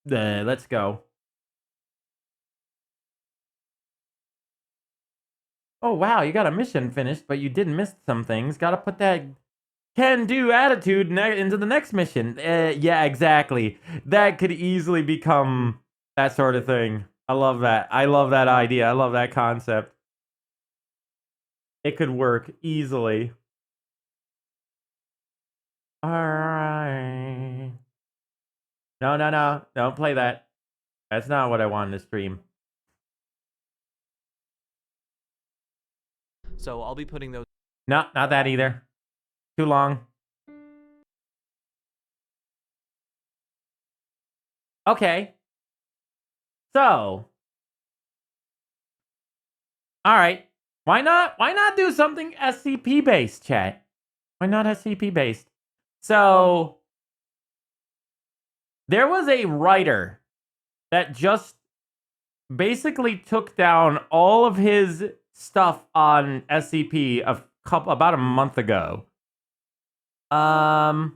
Let's go. Oh, wow, you got a mission finished, but you did miss some things. Gotta put that can-do attitude into the next mission. Yeah, exactly. That could easily become that sort of thing. I love that. I love that idea. I love that concept. It could work easily. Alright. No, no, no. Don't play that. That's not what I wanted to stream. So I'll be putting those. No, not that either. Too long. Okay. So. Alright. Why not do something SCP based, chat? Why not SCP based? So there was a writer that just basically took down all of his stuff on SCP about a month ago. And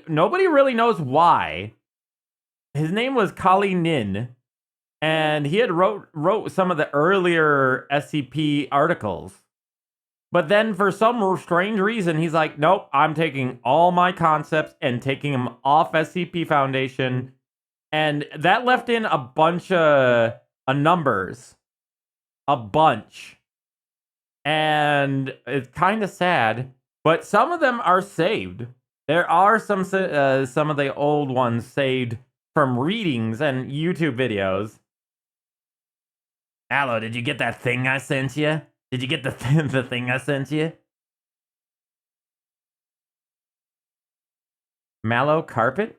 nobody really knows why. His name was Kali Nin, and he had wrote some of the earlier SCP articles. But then for some strange reason, he's like, nope, I'm taking all my concepts and taking them off SCP Foundation. And that left in a bunch of numbers. A bunch. And it's kind of sad. But some of them are saved. There are some of the old ones saved from readings and YouTube videos. MalO, did you get that thing I sent you? Did you get the thing I sent you? MalO carpet?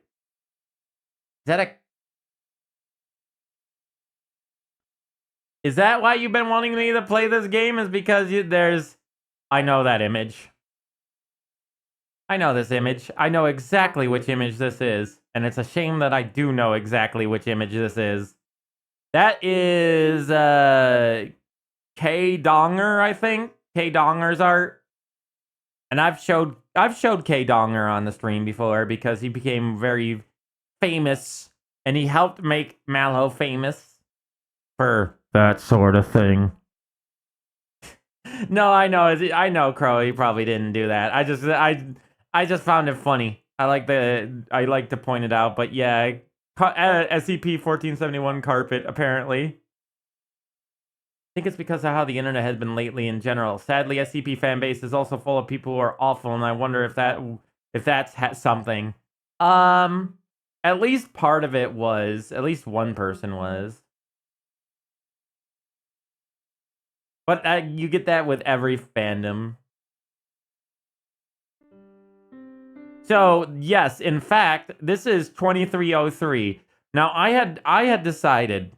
Is that why you've been wanting me to play this game? Is because I know that image. I know this image. I know exactly which image this is. And it's a shame that I do know exactly which image this is. That is, K Donger, I think. K Donger's art. And I've showed K Donger on the stream before because he became very famous. And he helped make MalO famous for that sort of thing. No, I know, Crow. He probably didn't do that. I just found it funny. I like to point it out. But yeah, SCP-1471 carpet apparently. I think it's because of how the internet has been lately in general. Sadly, SCP fanbase is also full of people who are awful, and I wonder if that's something. At least part of it was. At least one person was. But you get that with every fandom. So, yes, in fact, this is 2303. Now, I had decided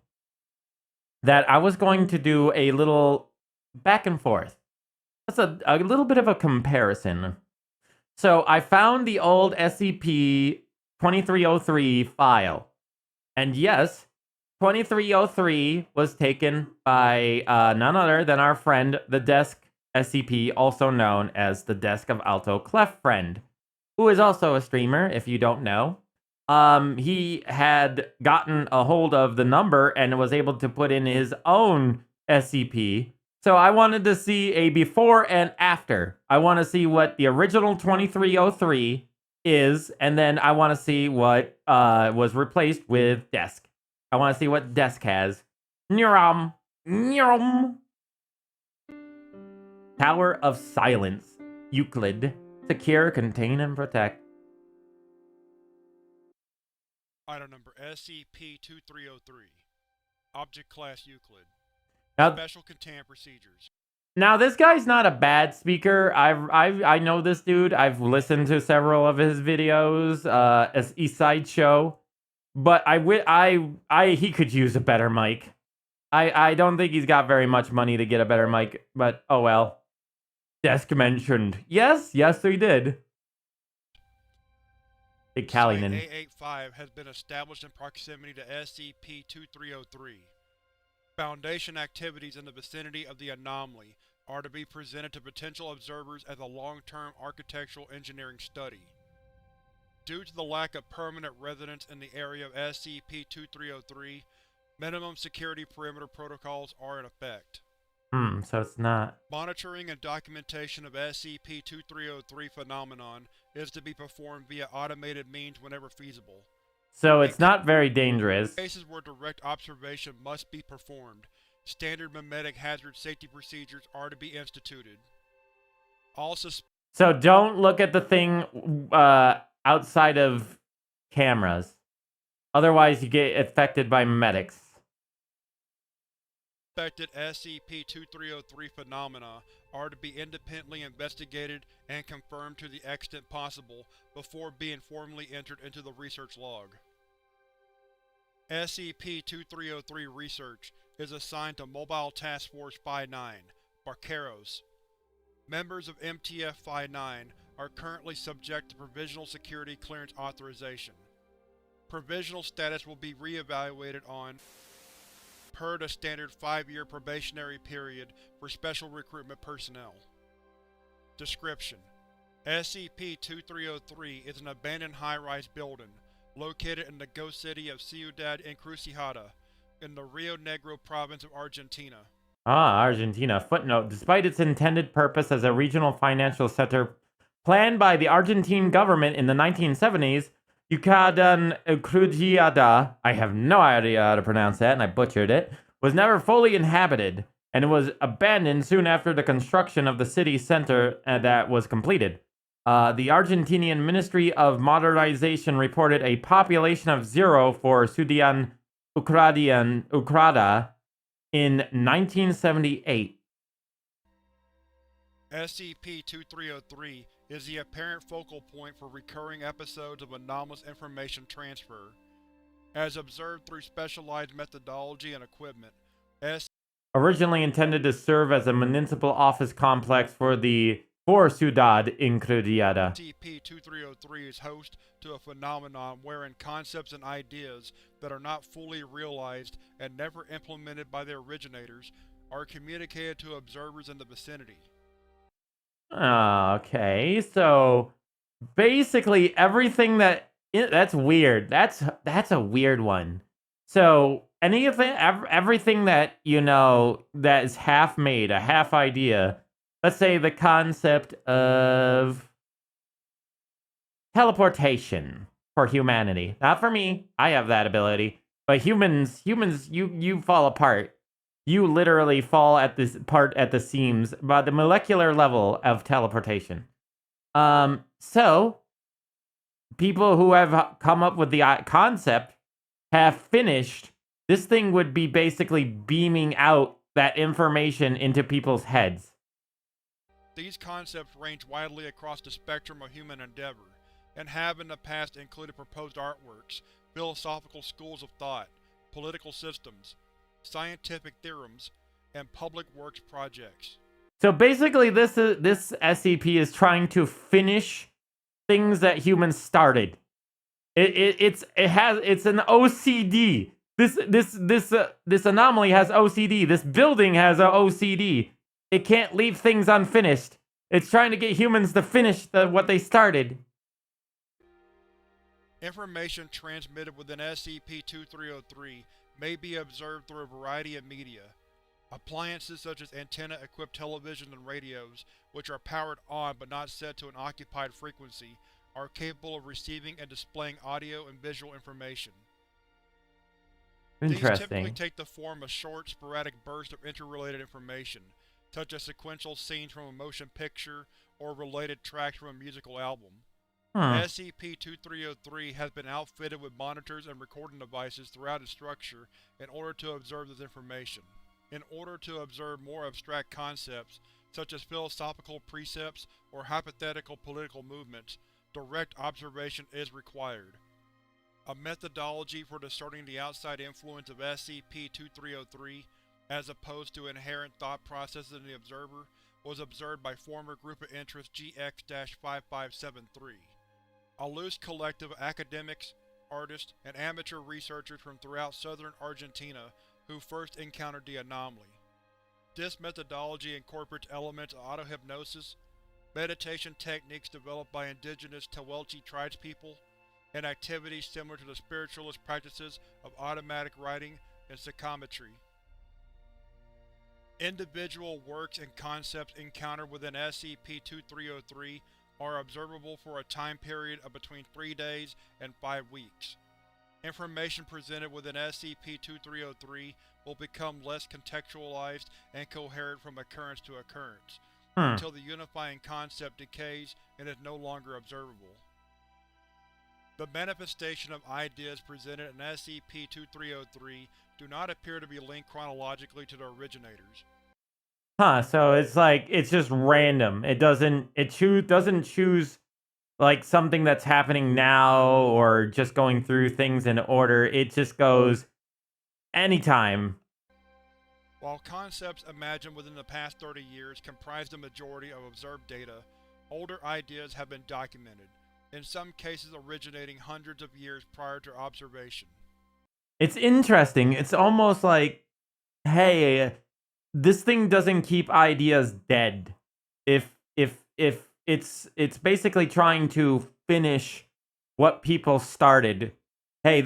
that I was going to do a little back and forth. That's a little bit of a comparison. So, I found the old SCP-2303 file. And yes, 2303 was taken by none other than our friend, the Desk SCP, also known as the Desk of Alto Clef Friend, who is also a streamer, if you don't know. He had gotten a hold of the number and was able to put in his own SCP. So I wanted to see a before and after. I want to see what the original 2303 is, and then I want to see what was replaced with Desk. I want to see what Desk has. Neurom. Tower of Silence. Euclid. Secure, contain, and protect. Item number SCP-2303. Object Class Euclid. Now, Special Containment Procedures. Now, this guy's not a bad speaker. I know this dude. I've listened to several of his videos, as East Side Show. But he could use a better mic. I don't think he's got very much money to get a better mic, but oh well. Desk mentioned. Yes, we did. Big Kalinen. Site A85 has been established in proximity to SCP-2303. Foundation activities in the vicinity of the anomaly are to be presented to potential observers as a long-term architectural engineering study. Due to the lack of permanent residents in the area of SCP-2303, minimum security perimeter protocols are in effect. So it's not. Monitoring and documentation of SCP-2303 phenomenon is to be performed via automated means whenever feasible. So it's not very dangerous. In cases where direct observation must be performed, standard memetic hazard safety procedures are to be instituted. All So don't look at the thing outside of cameras. Otherwise, you get affected by memetics. suspected SCP-2303 phenomena are to be independently investigated and confirmed to the extent possible before being formally entered into the research log. SCP-2303 Research is assigned to Mobile Task Force Phi-9, Barqueros. Members of MTF Phi-9 are currently subject to Provisional Security Clearance Authorization. Provisional status will be re-evaluated on per the standard 5-year probationary period for special recruitment personnel. Description: SCP-2303 is an abandoned high-rise building located in the ghost city of Ciudad Encrucijada in the Rio Negro province of Argentina. Argentina. Footnote: despite its intended purpose as a regional financial center planned by the Argentine government in the 1970s, Yucatan Encrucijada, I have no idea how to pronounce that and I butchered it, was never fully inhabited, and it was abandoned soon after the construction of the city center that was completed. The Argentinian Ministry of Modernization reported a population of 0 for Ciudad Ucrada in 1978. SCP-2303 is the apparent focal point for recurring episodes of anomalous information transfer. As observed through specialized methodology and equipment, Originally intended to serve as a municipal office complex for Ciudad Encrucijada. SCP-2303 is host to a phenomenon wherein concepts and ideas that are not fully realized and never implemented by their originators are communicated to observers in the vicinity. Okay, so basically everything that's weird. That's a weird one. So everything that that is half made, a half idea. Let's say the concept of teleportation for humanity. Not for me. I have that ability, but humans, you fall apart. You literally fall at the seams by the molecular level of teleportation. So people who have come up with the concept have finished. This thing would be basically beaming out that information into people's heads. These concepts range widely across the spectrum of human endeavor, and have in the past included proposed artworks, philosophical schools of thought, political systems, scientific theorems, and public works projects. So basically, this SCP is trying to finish things that humans started. It's an OCD. This anomaly has OCD. This building has an OCD. It can't leave things unfinished. It's trying to get humans to finish what they started. Information transmitted within SCP-2303 may be observed through a variety of media. Appliances such as antenna-equipped televisions and radios, which are powered on but not set to an occupied frequency, are capable of receiving and displaying audio and visual information. These typically take the form of short, sporadic bursts of interrelated information, such as sequential scenes from a motion picture or related tracks from a musical album. SCP-2303 has been outfitted with monitors and recording devices throughout its structure in order to observe this information. In order to observe more abstract concepts, such as philosophical precepts or hypothetical political movements, direct observation is required. A methodology for discerning the outside influence of SCP-2303, as opposed to inherent thought processes in the observer, was observed by former Group of Interest GX-5573. A loose collective of academics, artists, and amateur researchers from throughout southern Argentina who first encountered the anomaly. This methodology incorporates elements of auto-hypnosis, meditation techniques developed by indigenous Tehuelche tribespeople, and activities similar to the spiritualist practices of automatic writing and psychometry. Individual works and concepts encountered within SCP-2303 are observable for a time period of between 3 days and 5 weeks. Information presented within SCP-2303 will become less contextualized and coherent from occurrence to occurrence, until the unifying concept decays and is no longer observable. The manifestation of ideas presented in SCP-2303 do not appear to be linked chronologically to their originators. So it's like it's just random. It doesn't choose like something that's happening now or just going through things in order. It just goes anytime. While concepts imagined within the past 30 years comprise the majority of observed data, older ideas have been documented, in some cases originating hundreds of years prior to observation. It's interesting. It's almost like, hey, this thing doesn't keep ideas dead. If it's basically trying to finish what people started. Hey,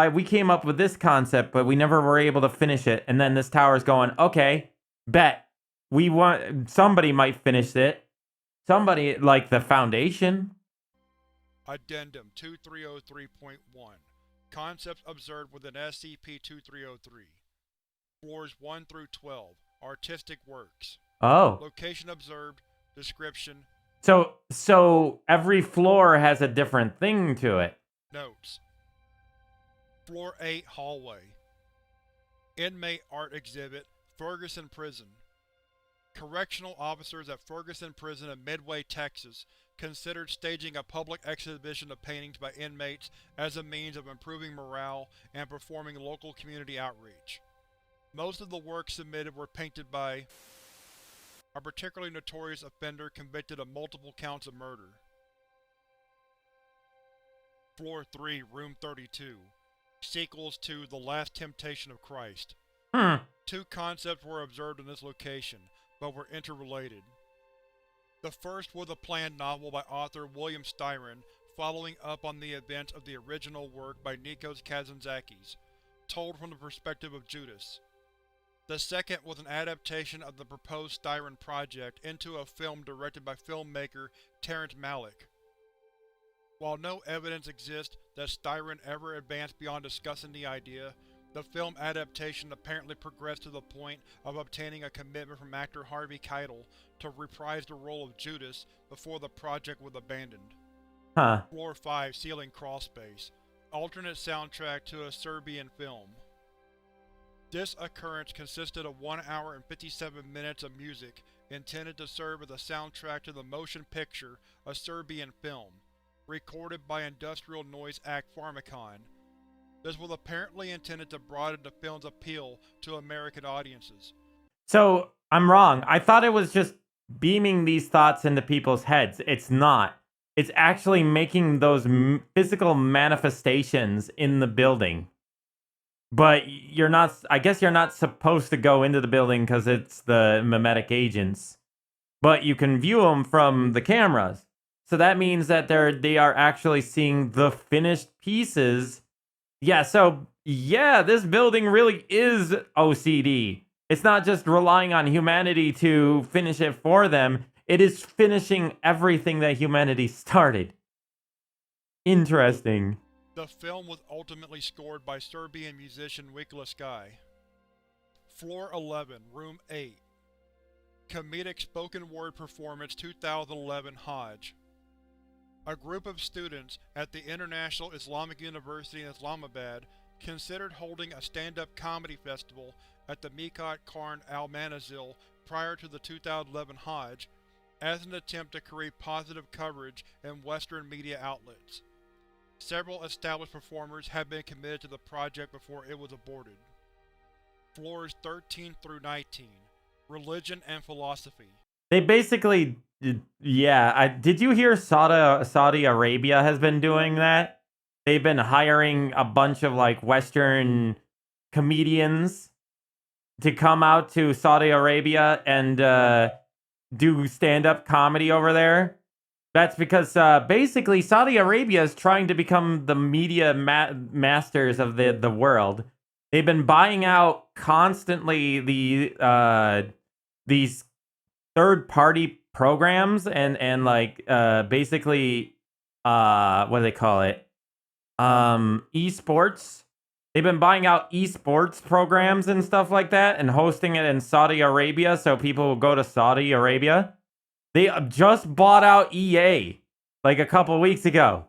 we came up with this concept, but we never were able to finish it. And then this tower's going, okay, bet somebody might finish it. Somebody like the Foundation. Addendum 2303.1 Concepts observed within SCP-2303. Floors 1 through 12. Artistic works. Oh. Location observed. Description. So every floor has a different thing to it. Notes. Floor 8 Hallway. Inmate art exhibit, Ferguson Prison. Correctional officers at Ferguson Prison in Midway, Texas, considered staging a public exhibition of paintings by inmates as a means of improving morale and performing local community outreach. Most of the works submitted were painted by a particularly notorious offender convicted of multiple counts of murder. Floor 3, Room 32. Sequels to The Last Temptation of Christ. 2 concepts were observed in this location, but were interrelated. The first was a planned novel by author William Styron, following up on the events of the original work by Nikos Kazantzakis, told from the perspective of Judas. The second was an adaptation of the proposed Styron project into a film directed by filmmaker Terrence Malick. While no evidence exists that Styron ever advanced beyond discussing the idea, the film adaptation apparently progressed to the point of obtaining a commitment from actor Harvey Keitel to reprise the role of Judas before the project was abandoned. Floor 5 Ceiling Crawlspace. Alternate soundtrack to a Serbian film. This occurrence consisted of 1 hour and 57 minutes of music intended to serve as a soundtrack to the motion picture A Serbian Film, recorded by Industrial Noise Act Pharmacon. This was apparently intended to broaden the film's appeal to American audiences. So, I'm wrong. I thought it was just beaming these thoughts into people's heads. It's not. It's actually making those physical manifestations in the building. But you're not, I guess you're not supposed to go into the building because it's the mimetic agents. But you can view them from the cameras. So that means that they are actually seeing the finished pieces. Yeah, so yeah, this building really is OCD. It's not just relying on humanity to finish it for them. It is finishing everything that humanity started. Interesting. The film was ultimately scored by Serbian musician Wikla Sky. Floor 11, Room 8. Comedic Spoken Word Performance 2011 Hajj. A group of students at the International Islamic University in Islamabad considered holding a stand-up comedy festival at the Mikat Karn al-Manazil prior to the 2011 Hajj, as an attempt to create positive coverage in Western media outlets. Several established performers had been committed to the project before it was aborted. Floors 13 through 19. Religion and Philosophy. They basically, yeah, did you hear Saudi Arabia has been doing that? They've been hiring a bunch of like Western comedians to come out to Saudi Arabia and do stand-up comedy over there. That's because basically Saudi Arabia is trying to become the media masters of the world. They've been buying out constantly these third party programs and like basically what do they call it? Esports. They've been buying out esports programs and stuff like that and hosting it in Saudi Arabia so people will go to Saudi Arabia. They just bought out EA like a couple weeks ago.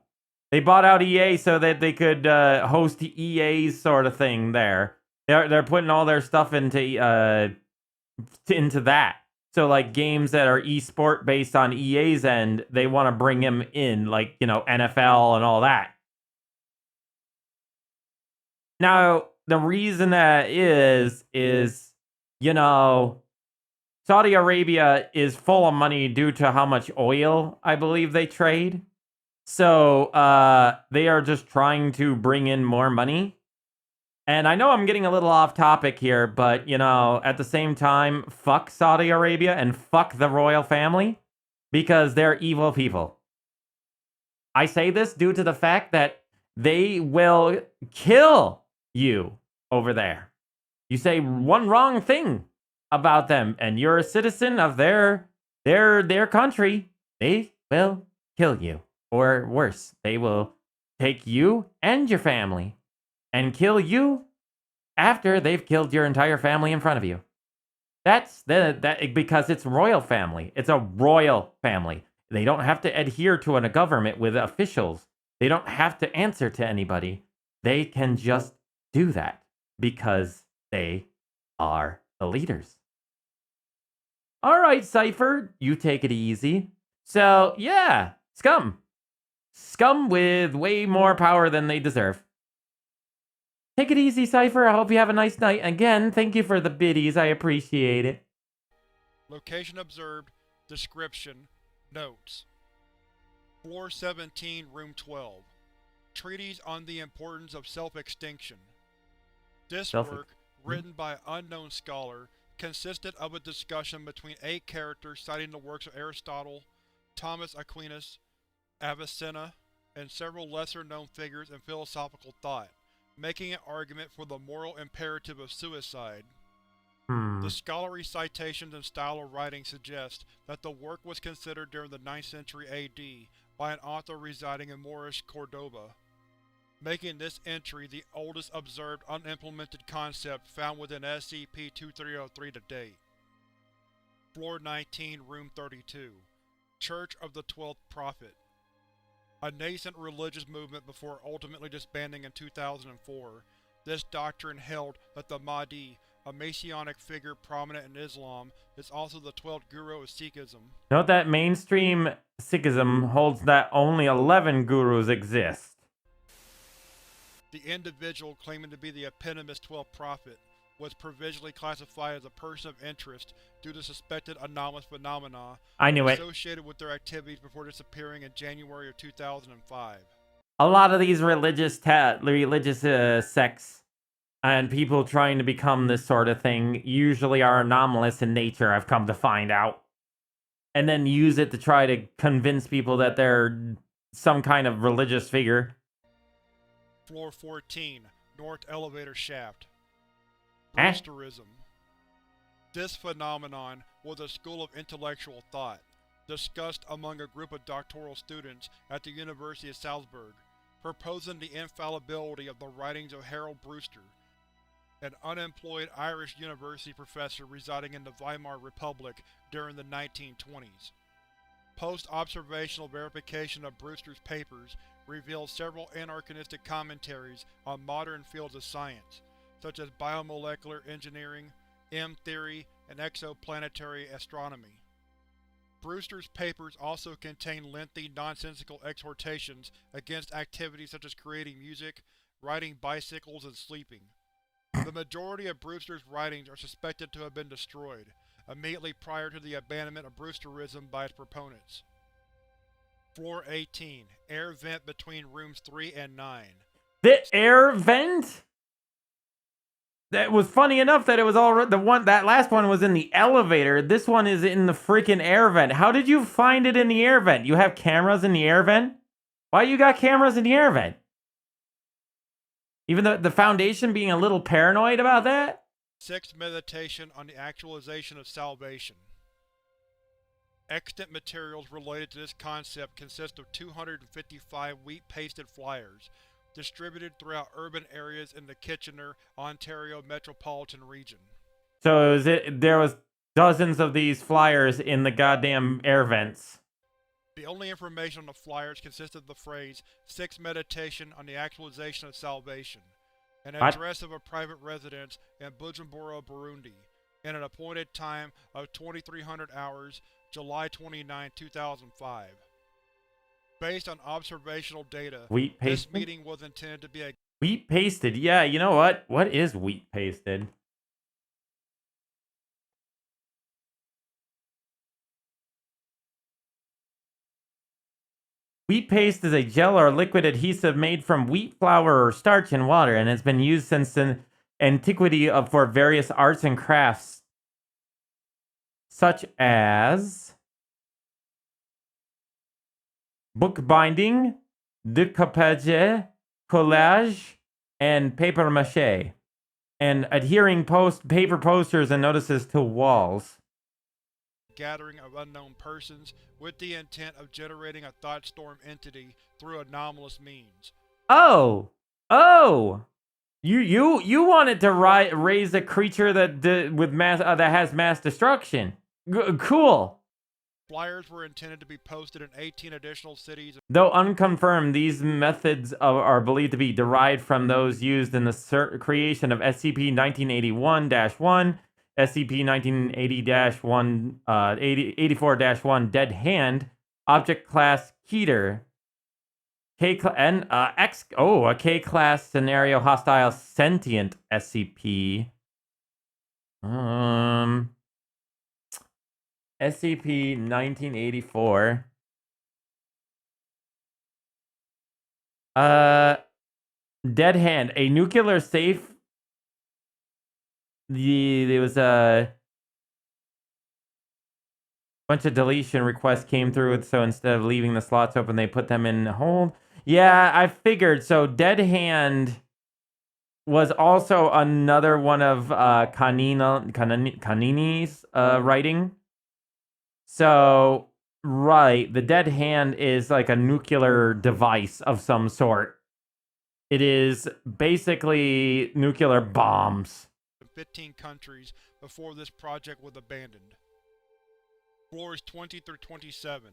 They bought out EA so that they could host EA's sort of thing there. They're putting all their stuff into that. So like games that are esport based on EA's end, they want to bring them in, like, you know, NFL and all that. Now, the reason that is, you know, Saudi Arabia is full of money due to how much oil I believe they trade. So they are just trying to bring in more money. And I know I'm getting a little off topic here, but, you know, at the same time, fuck Saudi Arabia and fuck the royal family because they're evil people. I say this due to the fact that they will kill you over there. You say one wrong thing about them and you're a citizen of their country, they will kill you. Or worse, they will take you and your family and kill you after they've killed your entire family in front of you. That's because it's royal family. It's a royal family. They don't have to adhere to a government with officials. They don't have to answer to anybody. They can just do that because they are the leaders. All right, Cypher, you take it easy. So, yeah, scum. Scum with way more power than they deserve. Take it easy, Cypher. I hope you have a nice night. Again, thank you for the biddies. I appreciate it. Location observed. Description. Notes. Floor 17, Room 12. Treatise on the Importance of Self-Extinction. This work, written by an unknown scholar, consisted of a discussion between 8 characters citing the works of Aristotle, Thomas Aquinas, Avicenna, and several lesser-known figures in philosophical thought, making an argument for the moral imperative of suicide. The scholarly citations and style of writing suggest that the work was considered during the 9th century AD by an author residing in Moorish Cordoba, making this entry the oldest observed unimplemented concept found within SCP-2303 to date. Floor 19, Room 32. Church of the Twelfth Prophet. A nascent religious movement before ultimately disbanding in 2004, this doctrine held that the Mahdi, a messianic figure prominent in Islam, is also the 12th guru of Sikhism. Note that mainstream Sikhism holds that only 11 gurus exist. The individual claiming to be the eponymous 12th prophet was provisionally classified as a person of interest due to suspected anomalous phenomena associated with their activities before disappearing in January of 2005. A lot of these religious sects and people trying to become this sort of thing usually are anomalous in nature, I've come to find out. And then use it to try to convince people that they're some kind of religious figure. Floor 14, North Elevator Shaft. Brewsterism. This phenomenon was a school of intellectual thought, discussed among a group of doctoral students at the University of Salzburg, proposing the infallibility of the writings of Harold Brewster, an unemployed Irish university professor residing in the Weimar Republic during the 1920s. Post-observational verification of Brewster's papers revealed several anachronistic commentaries on modern fields of science, such as biomolecular engineering, M-theory, and exoplanetary astronomy. Brewster's papers also contain lengthy, nonsensical exhortations against activities such as creating music, riding bicycles, and sleeping. The majority of Brewster's writings are suspected to have been destroyed, immediately prior to the abandonment of Brewsterism by its proponents. Floor 18. Air vent between rooms 3 and 9. The air vent? That was funny enough that it was all that last one was in the elevator. This one is in the freaking air vent. How did you find it in the air vent? You have cameras in the air vent? Why you got cameras in the air vent? Even the Foundation being a little paranoid about that? 6. Meditation on the actualization of salvation. Extant materials related to this concept consist of 255 wheat-pasted flyers, distributed throughout urban areas in the Kitchener, Ontario metropolitan region. So there was dozens of these flyers in the goddamn air vents. The only information on the flyers consisted of the phrase, 6 Meditation on the Actualization of Salvation, an address of a private residence in Bujumbura, Burundi, and an appointed time of 2300 hours, July 29, 2005. Based on observational data, Wheat pasted? This meeting was intended to be a wheat pasted. Yeah, you know what? What is wheat pasted? Wheat paste is a gel or liquid adhesive made from wheat flour or starch and water, and has been used since antiquity for various arts and crafts, such as bookbinding, decoupage, collage, and paper mache, and adhering paper posters and notices to walls. gathering of unknown persons with the intent of generating a thought storm entity through anomalous means. Oh! Oh! You wanted to raise a creature that that has mass destruction. Cool. Flyers were intended to be posted in 18 additional cities. Though unconfirmed, these methods are believed to be derived from those used in the creation of SCP-1981-1, SCP-1980-1, 84-1 Dead Hand, Object Class Keter, a K-Class Scenario Hostile Sentient SCP. SCP-1984. Dead Hand, a nuclear safe. There was a bunch of deletion requests came through, so instead of leaving the slots open, they put them in hold. Yeah, I figured. So Dead Hand was also another one of Kanini's writing. So, right, the Dead Hand is like a nuclear device of some sort. It is basically nuclear bombs. 15 countries before this project was abandoned. Floors 20 through 27,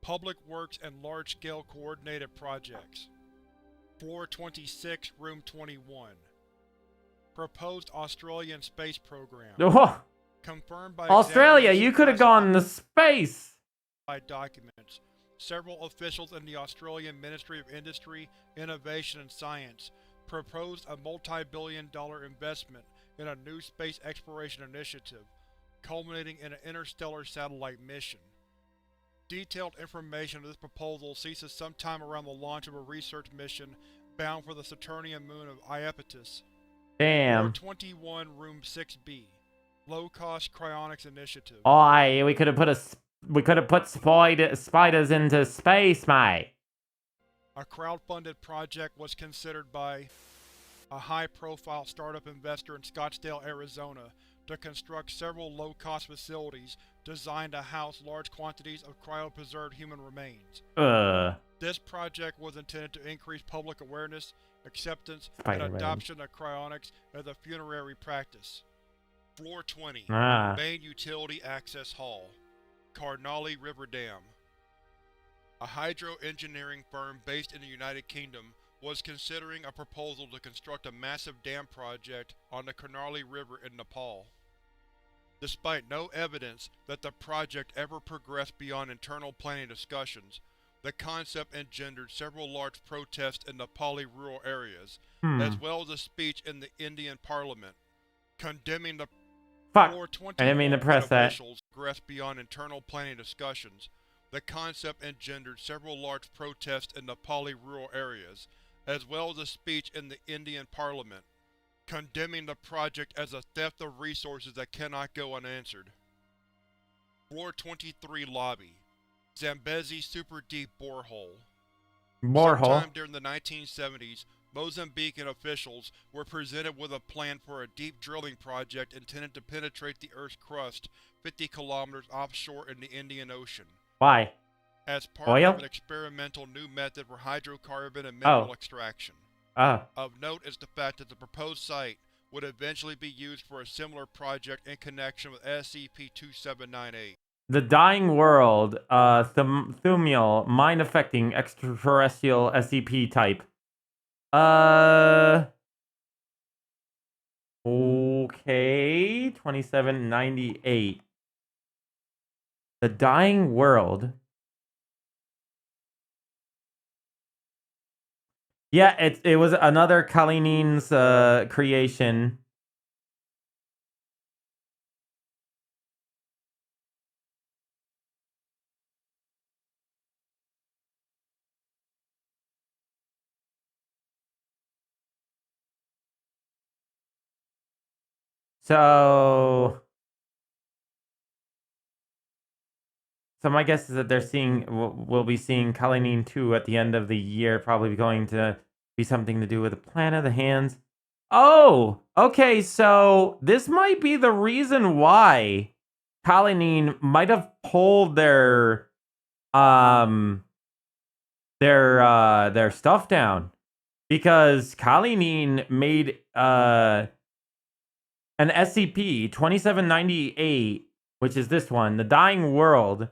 Public Works and Large-Scale Coordinated Projects. Floor 26, Room 21. Proposed Australian Space Program. Oh, Confirmed by Australia, you could have gone to space. By documents. Several officials in the Australian Ministry of Industry, Innovation and Science proposed a multi-billion-dollar investment in a new space exploration initiative, culminating in an interstellar satellite mission. Detailed information of this proposal ceases sometime around the launch of a research mission bound for the Saturnian moon of Iapetus. Damn. Floor 21, Room 6B. Low-cost cryonics initiative. Oi, we could have put spiders into space, mate. A crowdfunded project was considered by a high-profile startup investor in Scottsdale, Arizona, to construct several low-cost facilities designed to house large quantities of cryopreserved human remains. This project was intended to increase public awareness, acceptance, and adoption of cryonics as a funerary practice. Floor 20, Main Utility Access Hall, Carnally River Dam. A hydro-engineering firm based in the United Kingdom was considering a proposal to construct a massive dam project on the Carnally River in Nepal. Despite no evidence that the project ever progressed beyond internal planning discussions, the concept engendered several large protests in Nepali rural areas, as well as a speech in the Indian Parliament, condemning the I didn't mean to press that. Officials progressed beyond internal planning discussions. The concept engendered several large protests in Nepali rural areas, as well as a speech in the Indian Parliament, condemning the project as a theft of resources that cannot go unanswered. Floor 23 Lobby. Zambezi Super Deep Borehole. Sometime during the 1970s, Mozambican officials were presented with a plan for a deep drilling project intended to penetrate the Earth's crust 50 kilometers offshore in the Indian Ocean. Why? As part Oil? of an experimental new method for hydrocarbon and mineral extraction. Of note is the fact that the proposed site would eventually be used for a similar project in connection with SCP-2798. The Dying World, Thumial, mind-affecting extraterrestrial SCP type. Okay, 2798. The Dying World. Yeah, it was another Kalinine's creation. So my guess is that they're seeing, we'll be seeing Kalinine 2 at the end of the year, probably going to be something to do with the Plan of the Hands. Oh, okay, so this might be the reason why Kalinine might have pulled their stuff down, because Kalinine made an SCP-2798, which is this one, The Dying World,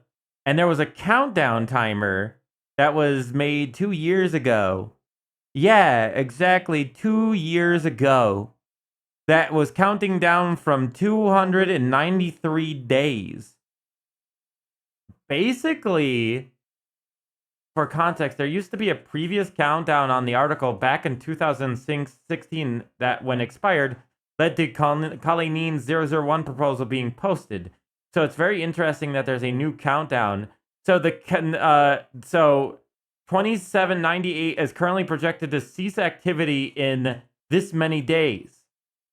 and there was a countdown timer that was made 2 years ago. Yeah, exactly 2 years ago. That was counting down from 293 days. Basically, for context, there used to be a previous countdown on the article back in 2016 that, when expired, led to Kalinine's 001 proposal being posted. So it's very interesting that there's a new countdown. So 2798 is currently projected to cease activity in this many days.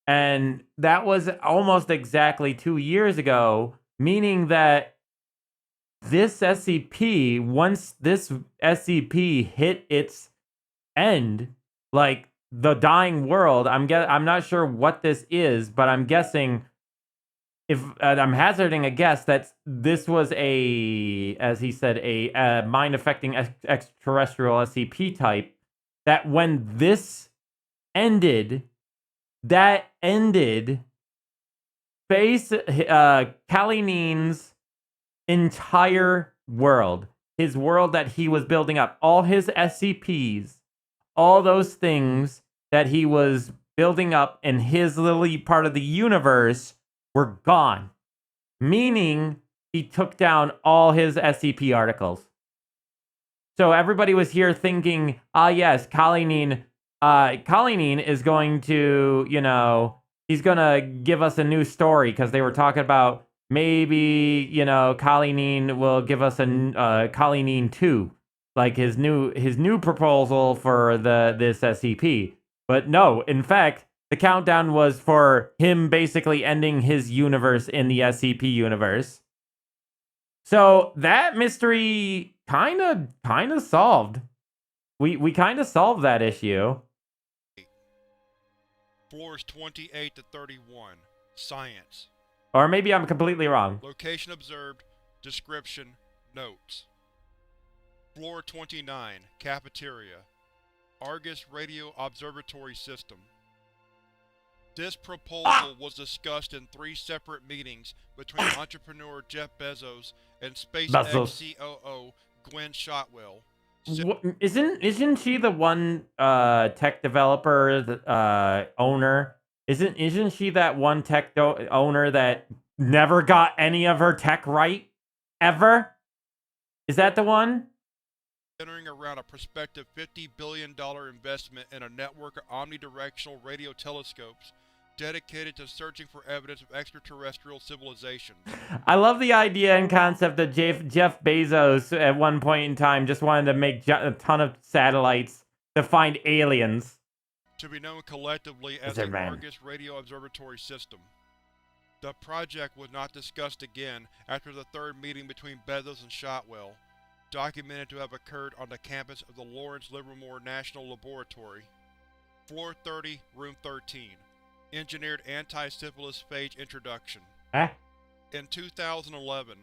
And that was almost exactly 2 years ago, meaning that this SCP, once this SCP hit its end, like the Dying World, I'm not sure what this is, but I'm guessing, if I'm hazarding a guess, that this was a, as he said, a mind-affecting extraterrestrial SCP type, that when this ended, that ended Kalinine's entire world. His world that he was building up. All his SCPs, all those things that he was building up in his little part of the universe were gone. Meaning he took down all his SCP articles. So everybody was here thinking, yes, Kalinine is going to, he's going to give us a new story, because they were talking about maybe, Kalinine will give us a Kalinine 2, like his new proposal for this SCP. But no, in fact, the countdown was for him basically ending his universe in the SCP universe. So that mystery kind of solved. We kind of solved that issue. Floors 28 to 31. Science. Or maybe I'm completely wrong. Location observed. Description. Notes. Floor 29. Cafeteria. Argus Radio Observatory System. This proposal was discussed in 3 separate meetings between entrepreneur Jeff Bezos and SpaceX COO Gwen Shotwell. Isn't she the one tech developer, owner? Isn't she that one tech owner that never got any of her tech right ever? Is that the one? Centering around a prospective $50 billion investment in a network of omnidirectional radio telescopes dedicated to searching for evidence of extraterrestrial civilizations. I love the idea and concept that Jeff Bezos at one point in time just wanted to make a ton of satellites to find aliens. to be known collectively as Lizard the Man. Argus Radio Observatory System. The project was not discussed again after the third meeting between Bezos and Shotwell, documented to have occurred on the campus of the Lawrence Livermore National Laboratory. Floor 30, Room 13. Engineered Anti-Syphilis Phage Introduction. Eh? In 2011,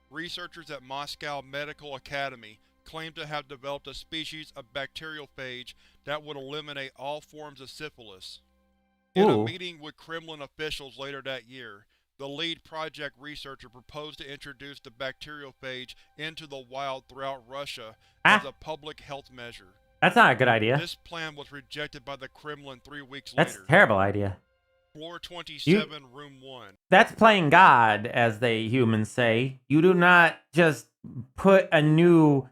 researchers at Moscow Medical Academy claimed to have developed a species of bacteriophage that would eliminate all forms of syphilis. In a Ooh. meeting with Kremlin officials later that year, the lead project researcher proposed to introduce the bacteriophage into the wild throughout Russia as a public health measure. That's not a good idea. This plan was rejected by the Kremlin 3 weeks That's later. a terrible idea. Floor 27, Room 1. That's playing God, as they humans say. You do not just put a new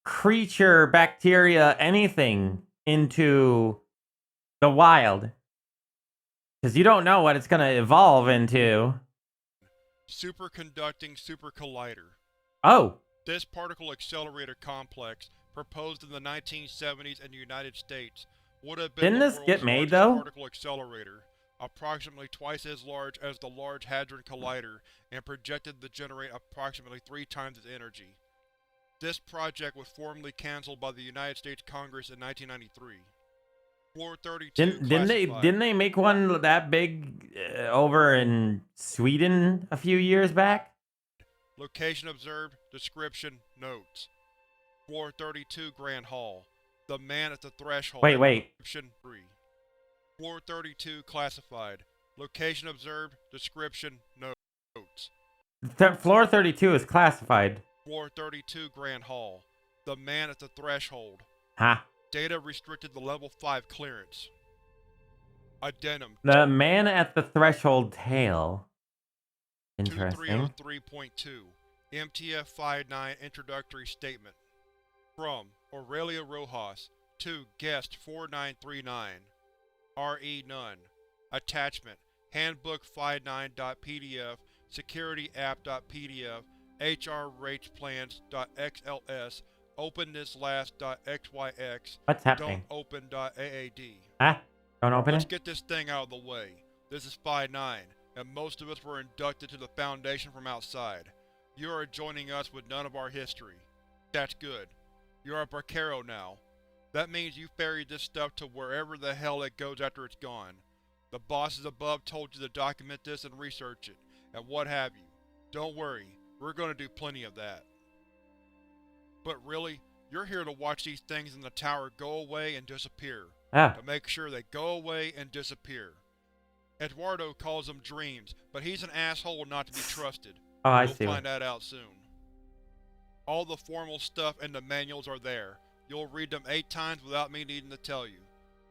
creature, bacteria, anything into the wild. Because you don't know what it's going to evolve into. Superconducting Super Collider. Oh. This particle accelerator complex, proposed in the 1970s in the United States, would have been Didn't the this world's get made, largest though? particle accelerator, approximately twice as large as the Large Hadron Collider, and projected to generate approximately 3 times its energy. This project was formally cancelled by the United States Congress in 1993. Floor 32 Didn't they make one that big over in Sweden a few years back? Location observed. Description. Notes. Floor 32 Grand Hall. The man at the threshold. Wait. Description 3. Floor 32 Classified. Location observed. Description. Notes. Floor 32 is classified. Floor 32 Grand Hall. The man at the threshold. Huh. Data restricted to Level 5 clearance. Addendum. The man at the threshold tail. Interesting. 2303.2 MTF-59 Introductory Statement. From Aurelia Rojas to Guest 4939. R.E. Nunn. Attachment: Handbook 59.pdf, SecurityApp.pdf, HRRatePlans.xls, OpenThisLast.xyx, What's happening? Don'tOpen.aad. Huh? Don't open Let's it? get this thing out of the way. This is Phi 9, and most of us were inducted to the Foundation from outside. You are joining us with none of our history. That's good. You're a Barcaro now. That means you ferried this stuff to wherever the hell it goes after it's gone. The bosses above told you to document this and research it, and what have you. Don't worry, we're going to do plenty of that. But really, you're here to watch these things in the tower go away and disappear. Ah. To make sure they go away and disappear. Eduardo calls them dreams, but he's an asshole not to be trusted. Oh, I You'll see. find that out soon. All the formal stuff and the manuals are there. You'll read them 8 times without me needing to tell you.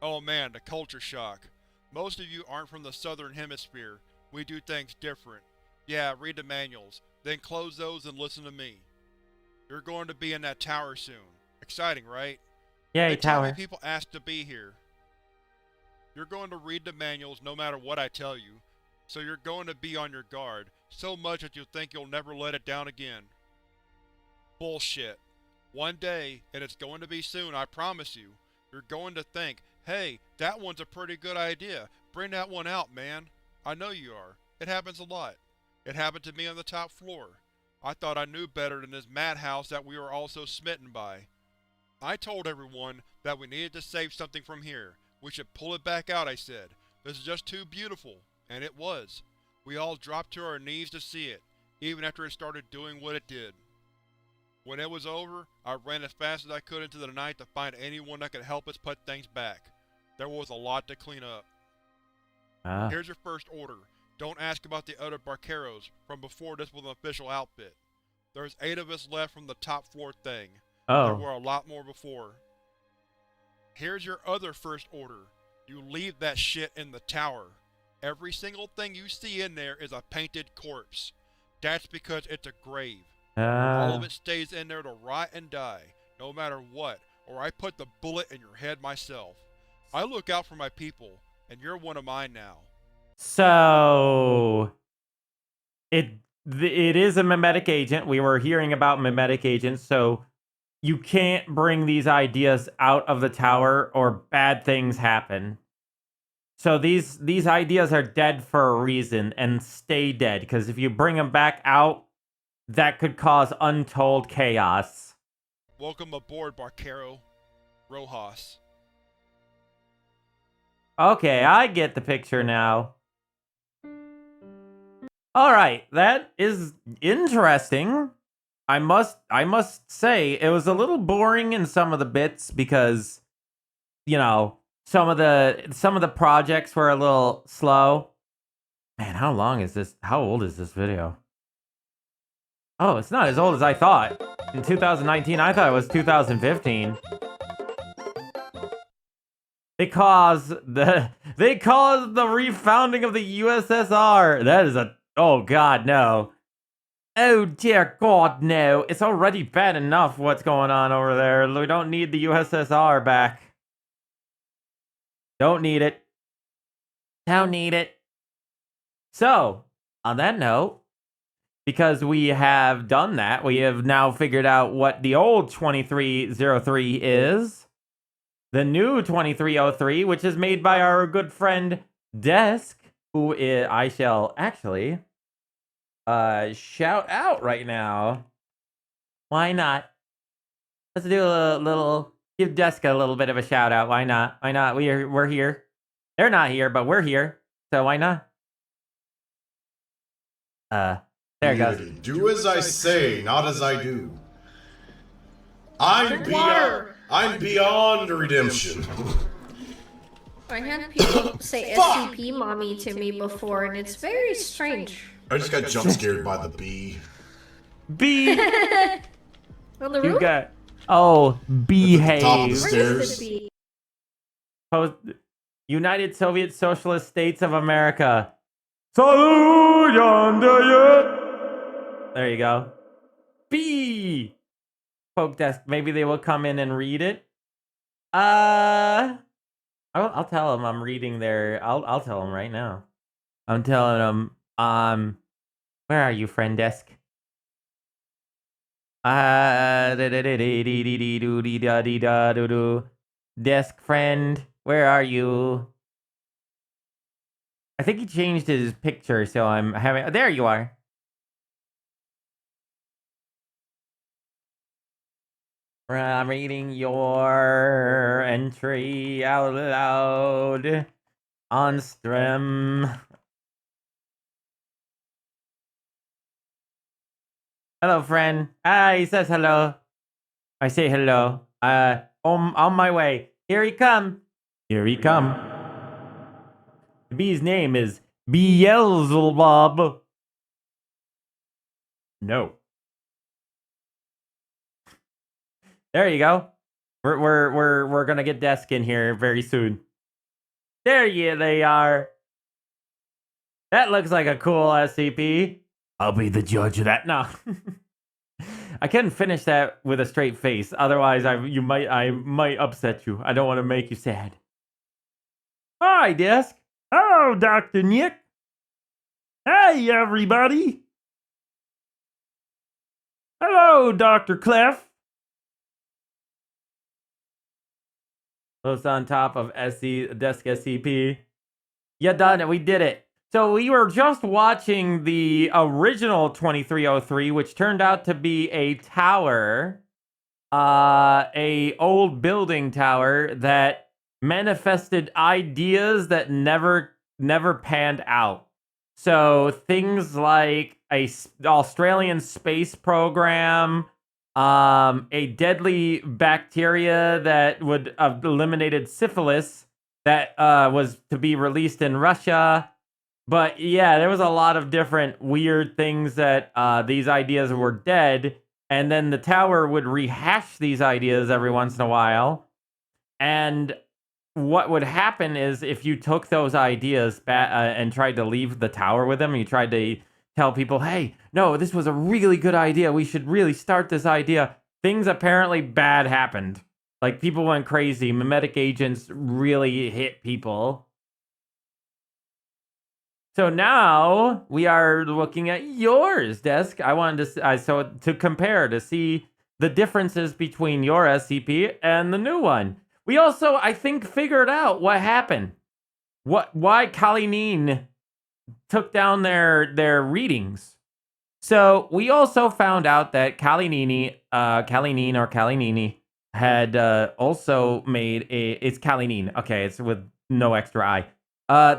Oh man, the culture shock. Most of you aren't from the southern hemisphere. We do things different. Yeah, read the manuals, then close those and listen to me. You're going to be in that tower soon. Exciting, right? Yay, They tell me tower. people ask to be here. You're going to read the manuals no matter what I tell you, so you're going to be on your guard, so much that you'll think you'll never let it down again. Bullshit. One day, and it's going to be soon, I promise you, you're going to think, hey, that one's a pretty good idea. Bring that one out, man. I know you are. It happens a lot. It happened to me on the top floor. I thought I knew better than this madhouse that we were all so smitten by. I told everyone that we needed to save something from here. We should pull it back out, I said. This is just too beautiful. And it was. We all dropped to our knees to see it, even after it started doing what it did. When it was over, I ran as fast as I could into the night to find anyone that could help us put things back. There was a lot to clean up. Ah. Here's your first order. Don't ask about the other Barcaros from before this was an official outfit. There's 8 of us left from the top floor thing. There were Oh. a lot more before. Here's your other first order. You leave that shit in the tower. Every single thing you see in there is a painted corpse. That's because it's a grave. All of it stays in there to rot and die, no matter what, or I put the bullet in your head myself. I look out for my people, and you're one of mine now. So it is a mimetic agent. We were hearing about mimetic agents, so you can't bring these ideas out of the tower or bad things happen. So these ideas are dead for a reason and stay dead, because if you bring them back out, that could cause untold chaos. Welcome aboard, Barquero. Rojas. Okay, I get the picture now. Alright, that is interesting. I must say, it was a little boring in some of the bits because, you know, some of the projects were a little slow. Man, how long is this? How old is this video? Oh, it's not as old as I thought. In 2019, I thought it was 2015. They caused the refounding of the USSR. That is a, oh god, no. Oh dear god, no. It's already bad enough what's going on over there. We don't need the USSR back. Don't need it. Don't need it. So, on that note, because we have done that, we have now figured out what the old 2303 is. The new 2303, which is made by our good friend Desk, who is, I shall actually shout out right now. Why not? Let's do a little, give Desk a little bit of a shout out. Why not? Why not? We're here. They're not here, but we're here. So why not? There it goes. Do as I say, not as I do. I'm beyond redemption. I had people say SCP mommy to me before, and it's very strange. I just got jump scared by the bee. Bee! On the roof? You got, oh, behave. Top of the Where is stairs. the bee? United Soviet Socialist States of America. There you go. B. Poke Desk. Maybe they will come in and read it. I'll tell them I'm reading their. I'll tell them right now. I'm telling them. Where are you, friend Desk? Desk friend, where are you? I think he changed his picture, so I'm having. There you are. I'm reading your entry out loud on stream. Hello, friend. Ah, he says hello. I say hello. On my way. Here he come. Here he come. The bee's name is Beelzebub. No. There you go. We're gonna get Desk in here very soon. There they are. That looks like a cool SCP. I'll be the judge of that. No. I couldn't finish that with a straight face. Otherwise, I might upset you. I don't want to make you sad. Hi, Desk. Hello, Dr. Nick. Hey, everybody. Hello, Dr. Clef. Post on top of Desk SCP. You done it. We did it. So we were just watching the original 2303, which turned out to be a tower, a old building tower that manifested ideas that never panned out. So things like a Australian space program, a deadly bacteria that would have eliminated syphilis that was to be released in Russia. But yeah, there was a lot of different weird things that these ideas were dead, and then the tower would rehash these ideas every once in a while. And what would happen is if you took those ideas and tried to leave the tower with them, you tried to tell people, hey, no, this was a really good idea. We should really start this idea. Things apparently bad happened. Like people went crazy. Mimetic agents really hit people. So now we are looking at yours, Desk. I wanted to compare to see the differences between your SCP and the new one. We also, I think, figured out what happened. why Kalinin took down their readings. So we also found out that Kalinin or Kalinini had also made it's Kalinin. Okay, it's with no extra I.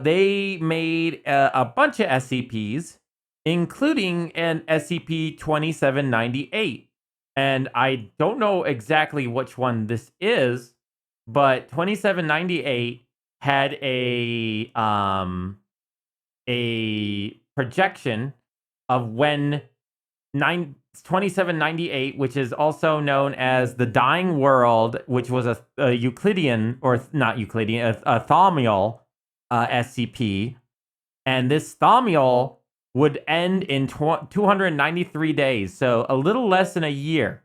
They made a bunch of SCPs, including an SCP-2798. And I don't know exactly which one this is, but 2798 had a projection of when 2798, which is also known as the Dying World, which was a Euclidean, or not Euclidean, a Thaumiel SCP. And this Thaumiel would end in 293 days, so a little less than a year.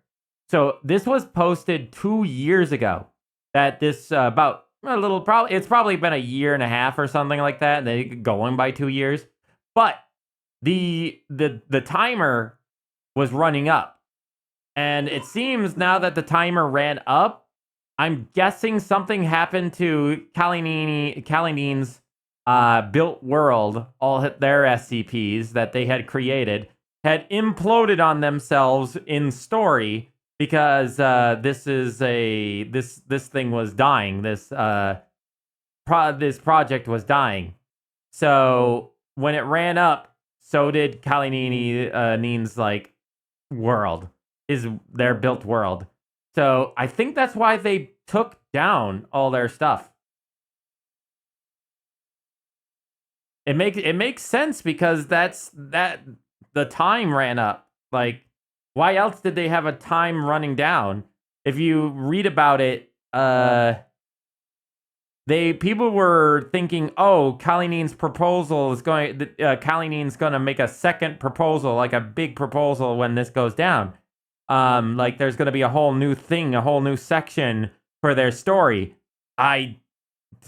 So this was posted 2 years ago. That this about a little probably it's probably been a year and a half or something like that. And they going by 2 years, but the timer was running up, and it seems now that the timer ran up, I'm guessing something happened to Kalinin's built world. All their SCPs that they had created had imploded on themselves in story because this thing was dying. This project was dying. So when it ran up, so did Kalini's like world, their built world. So I think that's why they took down all their stuff. It makes sense because the time ran up. Like, why else did they have a time running down? If you read about it, people were thinking, oh, Kalinin's proposal is Kalinin's gonna make a second proposal, like a big proposal when this goes down. Like there's gonna be a whole new thing, a whole new section for their story.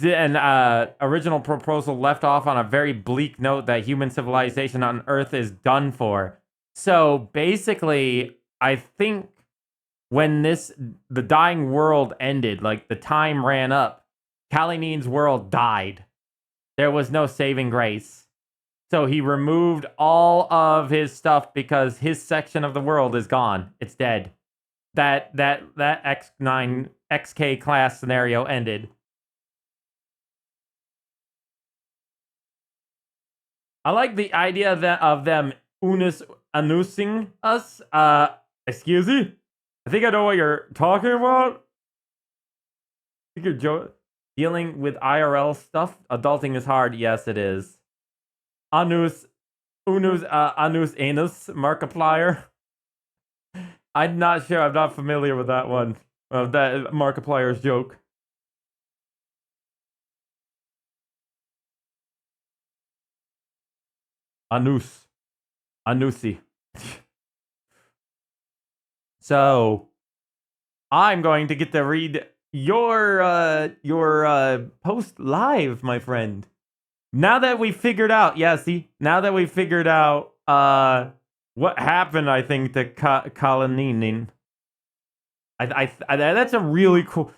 Original proposal left off on a very bleak note that human civilization on Earth is done for. So basically, I think when the dying world ended, like the time ran up, Kalinin's world died. There was no saving grace. So he removed all of his stuff because his section of the world is gone. It's dead. That X9 XK class scenario ended. I like the idea of them announcing us. Excuse me? I think I know what you're talking about. I think you're dealing with IRL stuff. Adulting is hard. Yes, it is. Anus anus Markiplier. I'm not sure. I'm not familiar with that one. That Markiplier's joke. Anusi. So, I'm going to get to read your post live, my friend. Now that we figured out, now that we figured out what happened, I think to Kalinin. I that's a really cool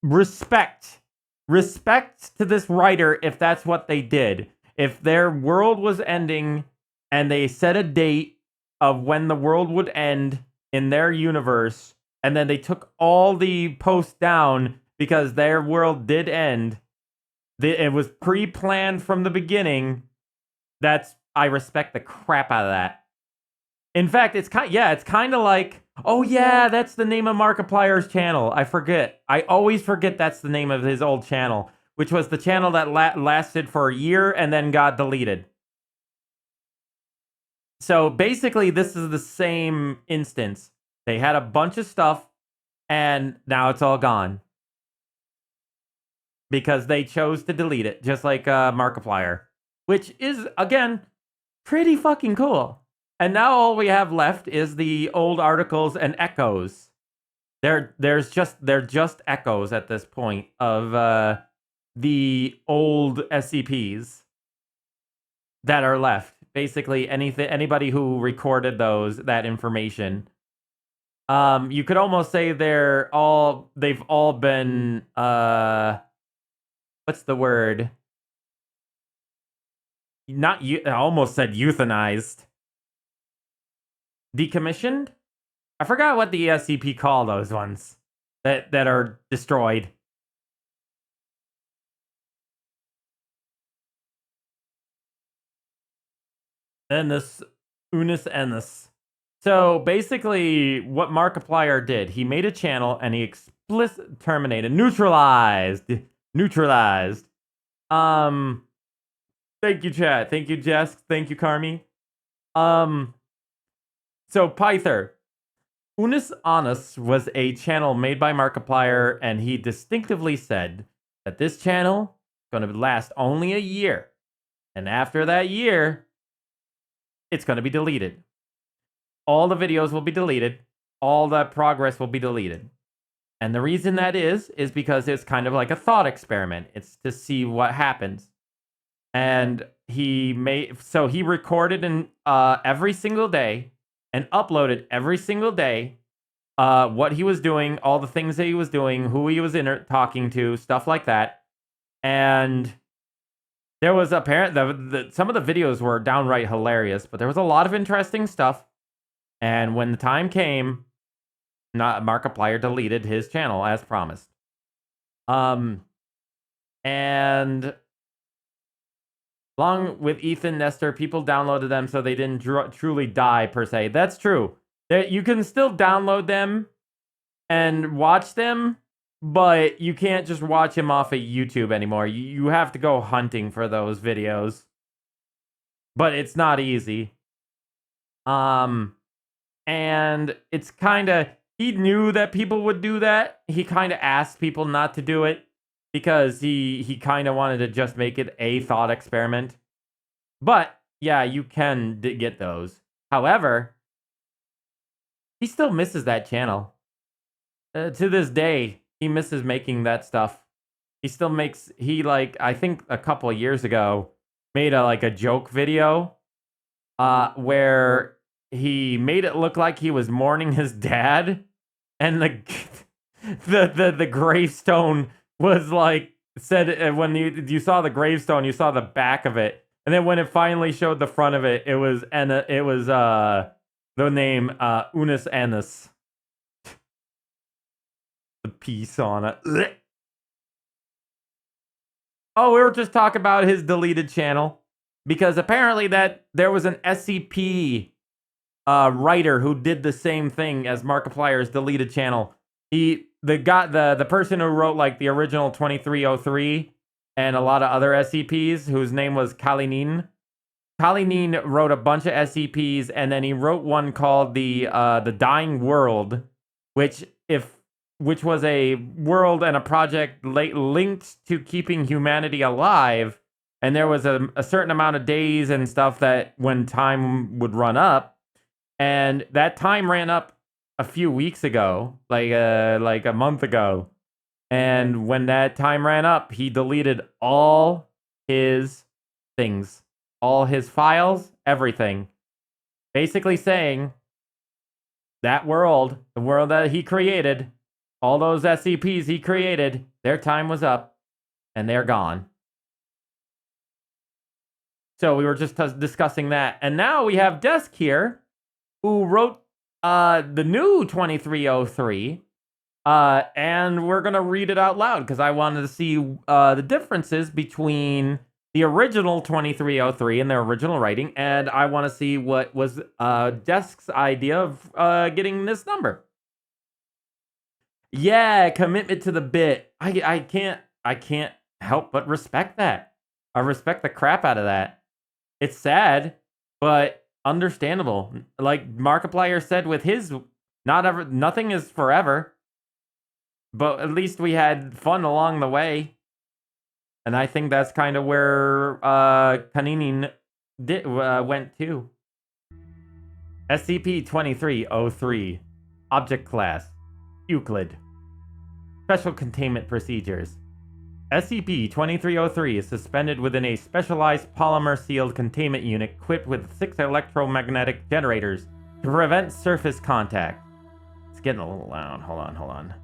respect to this writer if that's what they did. If their world was ending and they set a date of when the world would end in their universe, and then they took all the posts down because their world did end, it was pre-planned from the beginning. I respect the crap out of that. In fact, it's kind of like, oh yeah, that's the name of Markiplier's channel. I forget. I always forget that's the name of his old channel, which was the channel that lasted for a year and then got deleted. So basically, this is the same instance. They had a bunch of stuff, and now it's all gone. Because they chose to delete it, just like Markiplier. Which is, again, pretty fucking cool. And now all we have left is the old articles and echoes. They're just echoes at this point of the old SCPs that are left. Basically, anybody who recorded that information. You could almost say they've all been what's the word? I almost said euthanized. Decommissioned? I forgot what the SCP call those ones that are destroyed. Unus Annus. So basically, what Markiplier did, he made a channel and he terminated, neutralized. Thank you, chat. Thank you, Jess. Thank you, Carmi. So Pyther. Unus Annus was a channel made by Markiplier, and he distinctively said that this channel is going to last only a year. And after that year, it's going to be deleted. All the videos will be deleted. All the progress will be deleted. And the reason that is because it's kind of like a thought experiment. It's to see what happens. And he recorded every single day and uploaded every single day what he was doing, all the things that he was doing, who he was talking to, stuff like that. And there was some of the videos were downright hilarious, but there was a lot of interesting stuff. And when the time came, Markiplier deleted his channel as promised. And along with Ethan, Nestor, people downloaded them so they didn't truly die, per se. That's true. You can still download them and watch them, but you can't just watch them off of YouTube anymore. You have to go hunting for those videos. But it's not easy. And it's kind of... He knew that people would do that. He kind of asked people not to do it because he kind of wanted to just make it a thought experiment. But, yeah, you can get those. However, he still misses that channel. To this day, he misses making that stuff. He still makes... I think a couple of years ago, made a joke video where he made it look like he was mourning his dad, and the gravestone was said when you saw the gravestone, you saw the back of it, and then when it finally showed the front of it, it was the name Unus Annus, the piece on it. Oh, we were just talking about his deleted channel because apparently that there was an SCP writer who did the same thing as Markiplier's deleted channel. The person who wrote the original 2303 and a lot of other SCPs, whose name was Kalinin. Kalinin wrote a bunch of SCPs, and then he wrote one called the Dying World, which was a world and a project linked to keeping humanity alive. And there was a certain amount of days and stuff that when time would run up. And that time ran up a few weeks ago, like a month ago. And when that time ran up, he deleted all his things, all his files, everything. Basically saying that world, the world that he created, all those SCPs he created, their time was up and they're gone. So we were just discussing that. And now we have Desk here, who wrote the new 2303, and we're going to read it out loud because I wanted to see the differences between the original 2303 and their original writing, and I want to see what was Desk's idea of getting this number. Yeah, commitment to the bit. I can't help but respect that. I respect the crap out of that. It's sad, but understandable. Like Markiplier said with his, nothing is forever, but at least we had fun along the way. And I think that's kind of where Kaninin went to. SCP-2303, Object Class, Euclid. Special Containment Procedures. SCP-2303 is suspended within a specialized polymer-sealed containment unit equipped with 6 electromagnetic generators to prevent surface contact. It's getting a little loud. Hold on.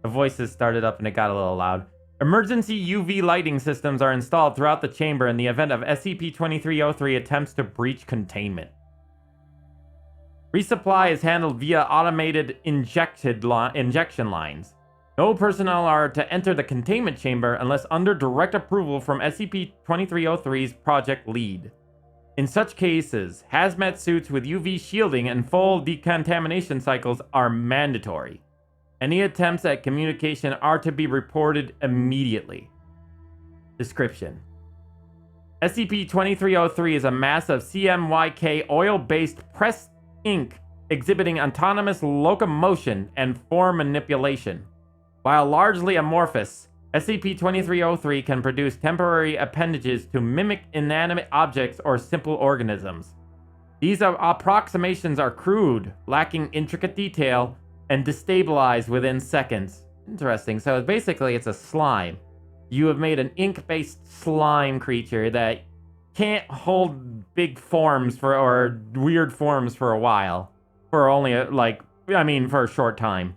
The voices started up and it got a little loud. Emergency UV lighting systems are installed throughout the chamber in the event of SCP-2303 attempts to breach containment. Resupply is handled via automated injection lines. No personnel are to enter the containment chamber unless under direct approval from SCP-2303's project lead. In such cases, hazmat suits with UV shielding and full decontamination cycles are mandatory. Any attempts at communication are to be reported immediately. Description: SCP-2303 is a mass of CMYK oil-based pressed ink exhibiting autonomous locomotion and form manipulation. While largely amorphous, SCP-2303 can produce temporary appendages to mimic inanimate objects or simple organisms. These approximations are crude, lacking intricate detail, and destabilize within seconds. Interesting. So basically it's a slime. You have made an ink-based slime creature that can't hold big forms or weird forms for a while. For only, for a short time.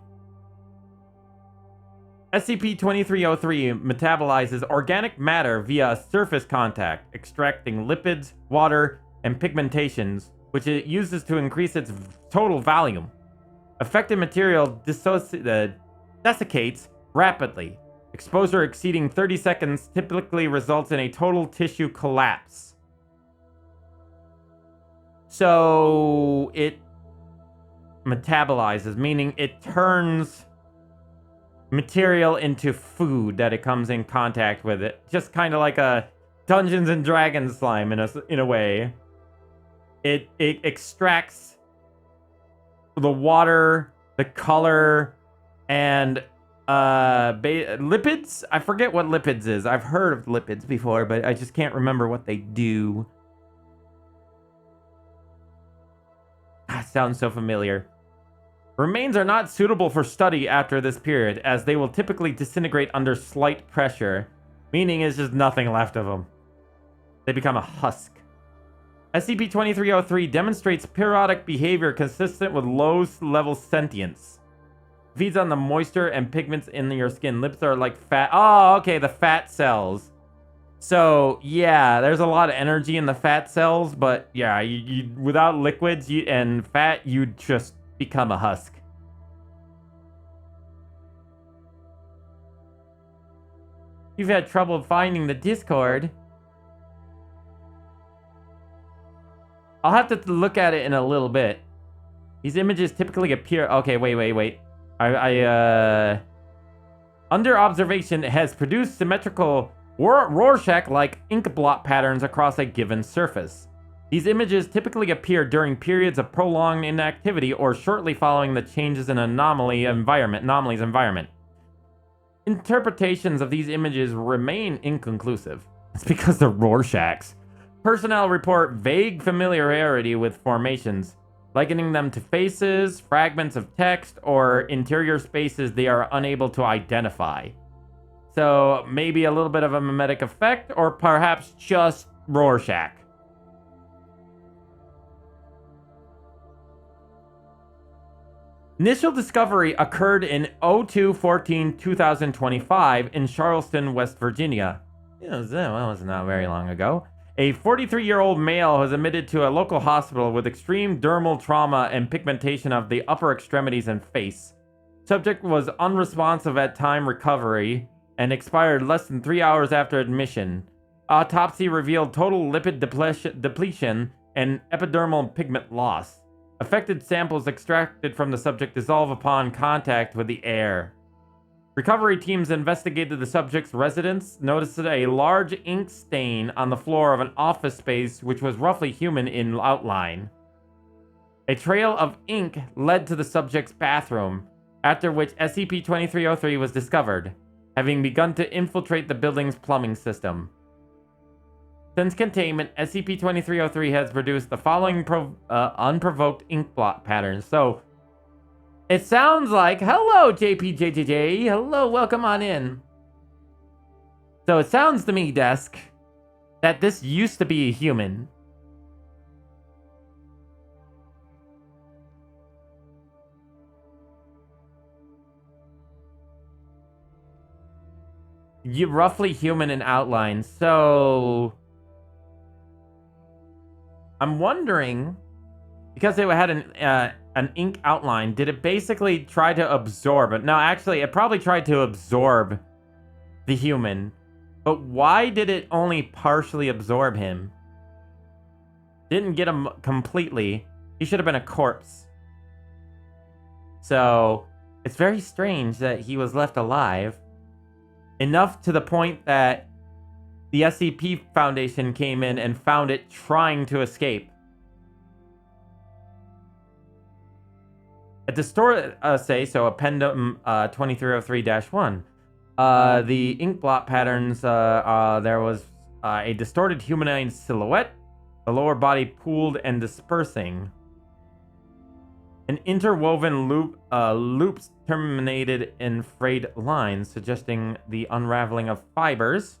SCP-2303 metabolizes organic matter via surface contact, extracting lipids, water, and pigmentations, which it uses to increase its total volume. Affected material desiccates rapidly. Exposure exceeding 30 seconds typically results in a total tissue collapse. So it metabolizes, meaning it turns material into food that it comes in contact with. It just kind of like a Dungeons and Dragons slime in a way. It extracts the water, the color, and lipids. I forget what lipids is. I've heard of lipids before, but I just can't remember what they do. Sounds so familiar. Remains are not suitable for study after this period, as they will typically disintegrate under slight pressure, meaning there's just nothing left of them. They become a husk. SCP-2303 demonstrates periodic behavior consistent with low-level sentience. Feeds on the moisture and pigments in your skin. Lips are like fat. Oh, okay, the fat cells. So, yeah, there's a lot of energy in the fat cells, but yeah, you without liquids and fat, you just become a husk. You've had trouble finding the Discord. I'll have to look at it in a little bit. These images typically appear... Okay, wait. Under observation, it has produced symmetrical Rorschach-like ink blot patterns across a given surface. These images typically appear during periods of prolonged inactivity or shortly following the changes in anomaly's environment. Interpretations of these images remain inconclusive. It's because they're Rorschachs. Personnel report vague familiarity with formations, likening them to faces, fragments of text, or interior spaces they are unable to identify. So maybe a little bit of a mimetic effect, or perhaps just Rorschach. Initial discovery occurred in 02/14/2025 in Charleston, West Virginia. It was not very long ago. A 43-year-old male was admitted to a local hospital with extreme dermal trauma and pigmentation of the upper extremities and face. Subject was unresponsive at time recovery and expired less than 3 hours after admission. Autopsy revealed total lipid depletion and epidermal pigment loss. Affected samples extracted from the subject dissolve upon contact with the air. Recovery teams investigated the subject's residence, noticed a large ink stain on the floor of an office space which was roughly human in outline. A trail of ink led to the subject's bathroom, after which SCP-2303 was discovered, having begun to infiltrate the building's plumbing system. Since containment, SCP-2303 has produced the following unprovoked ink blot patterns. So, it sounds like... Hello, JPJJJ. Hello, welcome on in. So, it sounds to me, Desk, that this used to be a human. roughly human in outline. So I'm wondering, because it had an ink outline, did it basically try to absorb it? No, actually, it probably tried to absorb the human. But why did it only partially absorb him? Didn't get him completely. He should have been a corpse. So it's very strange that he was left alive. Enough to the point that the SCP Foundation came in and found it trying to escape. At the store so Appendum 2303-1, the ink blot patterns, there was a distorted humanoid silhouette, the lower body pooled and dispersing. An interwoven loops terminated in frayed lines, suggesting the unraveling of fibers,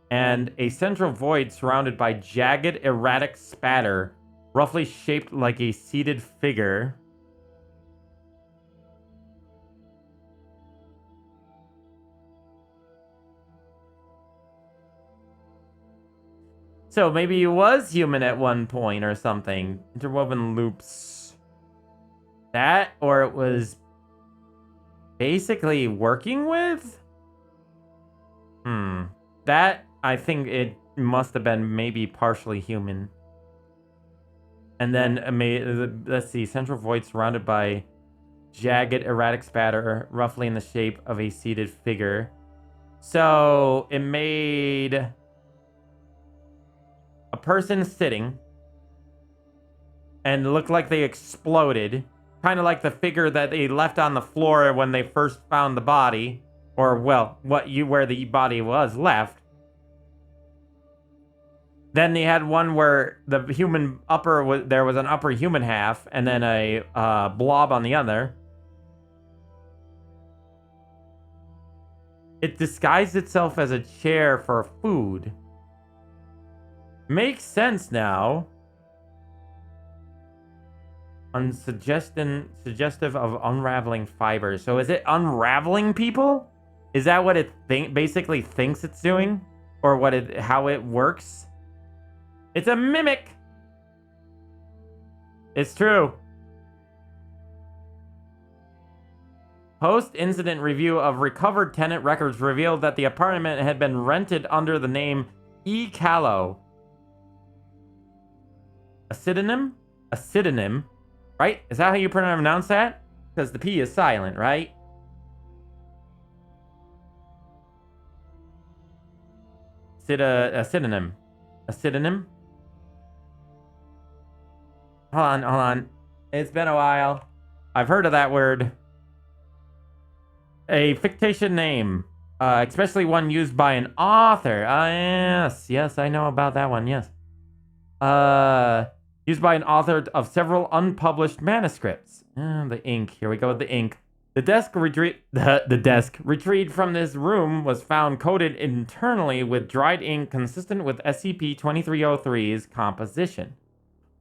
and a central void surrounded by jagged, erratic spatter, roughly shaped like a seated figure. So maybe he was human at one point or something. Interwoven loops. That, or it was basically working with? That, I think it must have been maybe partially human. And then, let's see, central void surrounded by jagged, erratic spatter, roughly in the shape of a seated figure. So, it made a person sitting and it looked like they exploded. Kind of like the figure that they left on the floor when they first found the body. Or, well, where the body was left. Then they had one where the human there was an upper human half, and then a blob on the other. It disguised itself as a chair for food. Makes sense now. Suggestive of unraveling fibers. So is it unraveling people? Is that what it basically thinks it's doing? Or how it works? It's a mimic! It's true. Post-incident review of recovered tenant records revealed that the apartment had been rented under the name E. Callow. A pseudonym? A pseudonym? Right? Is that how you pronounce that? Because the P is silent, right? A synonym. A pseudonym? Hold on. It's been a while. I've heard of that word. A fictitious name. Especially one used by an author. Yes, I know about that one, yes. Used by an author of several unpublished manuscripts. The ink. Here we go with the ink. The desk retrieved from this room was found coated internally with dried ink consistent with SCP-2303's composition.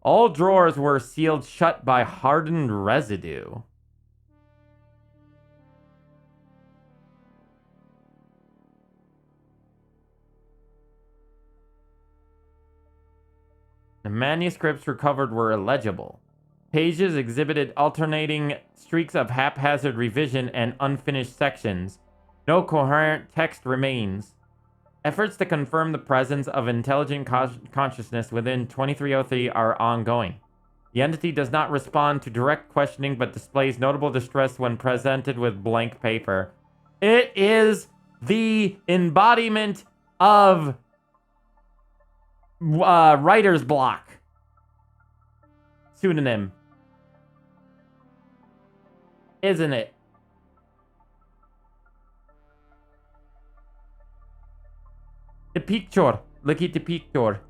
All drawers were sealed shut by hardened residue. The manuscripts recovered were illegible. Pages exhibited alternating streaks of haphazard revision and unfinished sections. No coherent text remains. Efforts to confirm the presence of intelligent consciousness within 2303 are ongoing. The entity does not respond to direct questioning but displays notable distress when presented with blank paper. It is the embodiment of writer's block. Pseudonym. Isn't it? The picture. Look at the picture.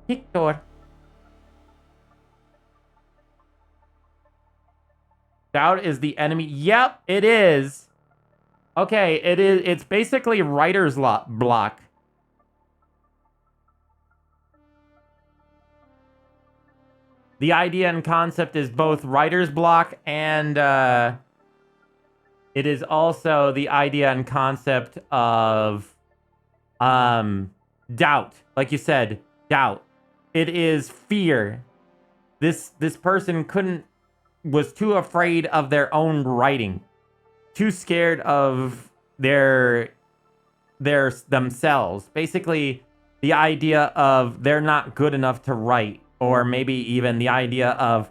Picture. Doubt is the enemy. Yep, it is. Okay, it is. It's basically writer's block. The idea and concept is both writer's block and It is also the idea and concept of doubt. Like you said, doubt. It is fear. This person was too afraid of their own writing. Too scared of themselves. Basically, the idea of they're not good enough to write, or maybe even the idea of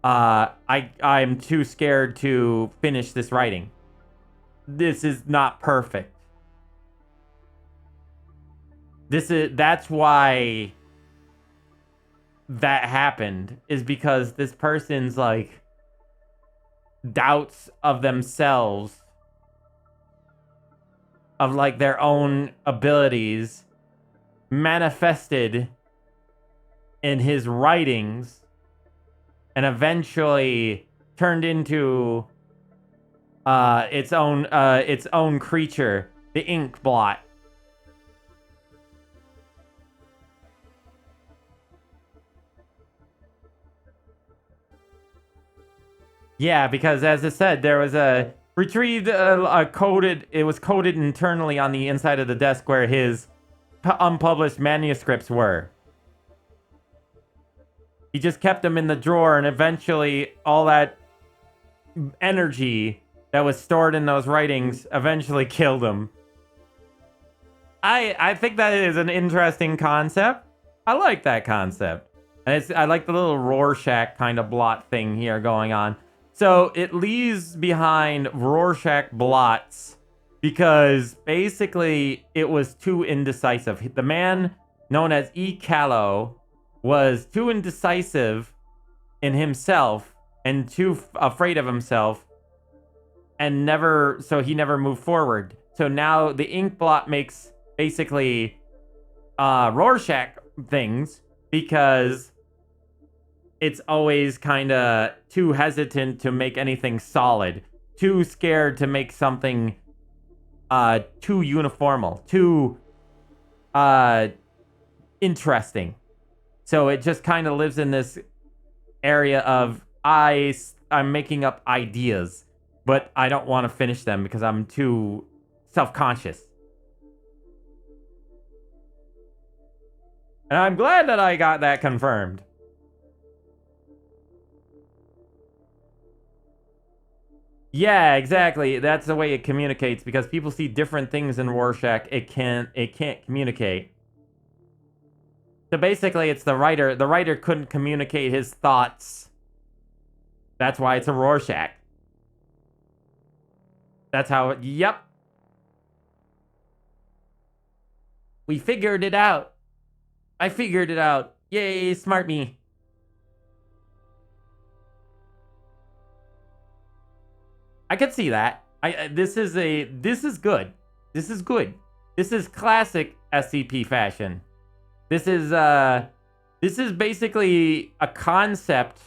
I'm too scared to finish this writing. This is not perfect. That's why that happened, is because this person's like doubts of themselves, of like their own abilities, manifested in his writings and eventually turned into its own creature, the ink blot. Yeah, because as I said, there was a retrieved it was coded internally on the inside of the desk where his unpublished manuscripts were. He just kept them in the drawer, and eventually all that energy that was stored in those writings eventually killed him. I think that is an interesting concept. I like that concept. And I like the little Rorschach kind of blot thing here going on. So it leaves behind Rorschach blots because basically it was too indecisive. The man known as MalO was too indecisive in himself and too afraid of himself, and so he never moved forward. So now the ink blot makes basically Rorschach things because it's always kind of too hesitant to make anything solid, too scared to make something too uniformal, too interesting. So it just kind of lives in this area of I'm making up ideas, but I don't want to finish them because I'm too self-conscious. And I'm glad that I got that confirmed. Yeah, exactly. That's the way it communicates, because people see different things in Rorschach. It can't communicate. So basically, it's the writer. The writer couldn't communicate his thoughts. That's why it's a Rorschach. That's how it... Yep. We figured it out. I figured it out. Yay, smart me. I could see that. This is good. This is good. This is classic SCP fashion. This is basically a concept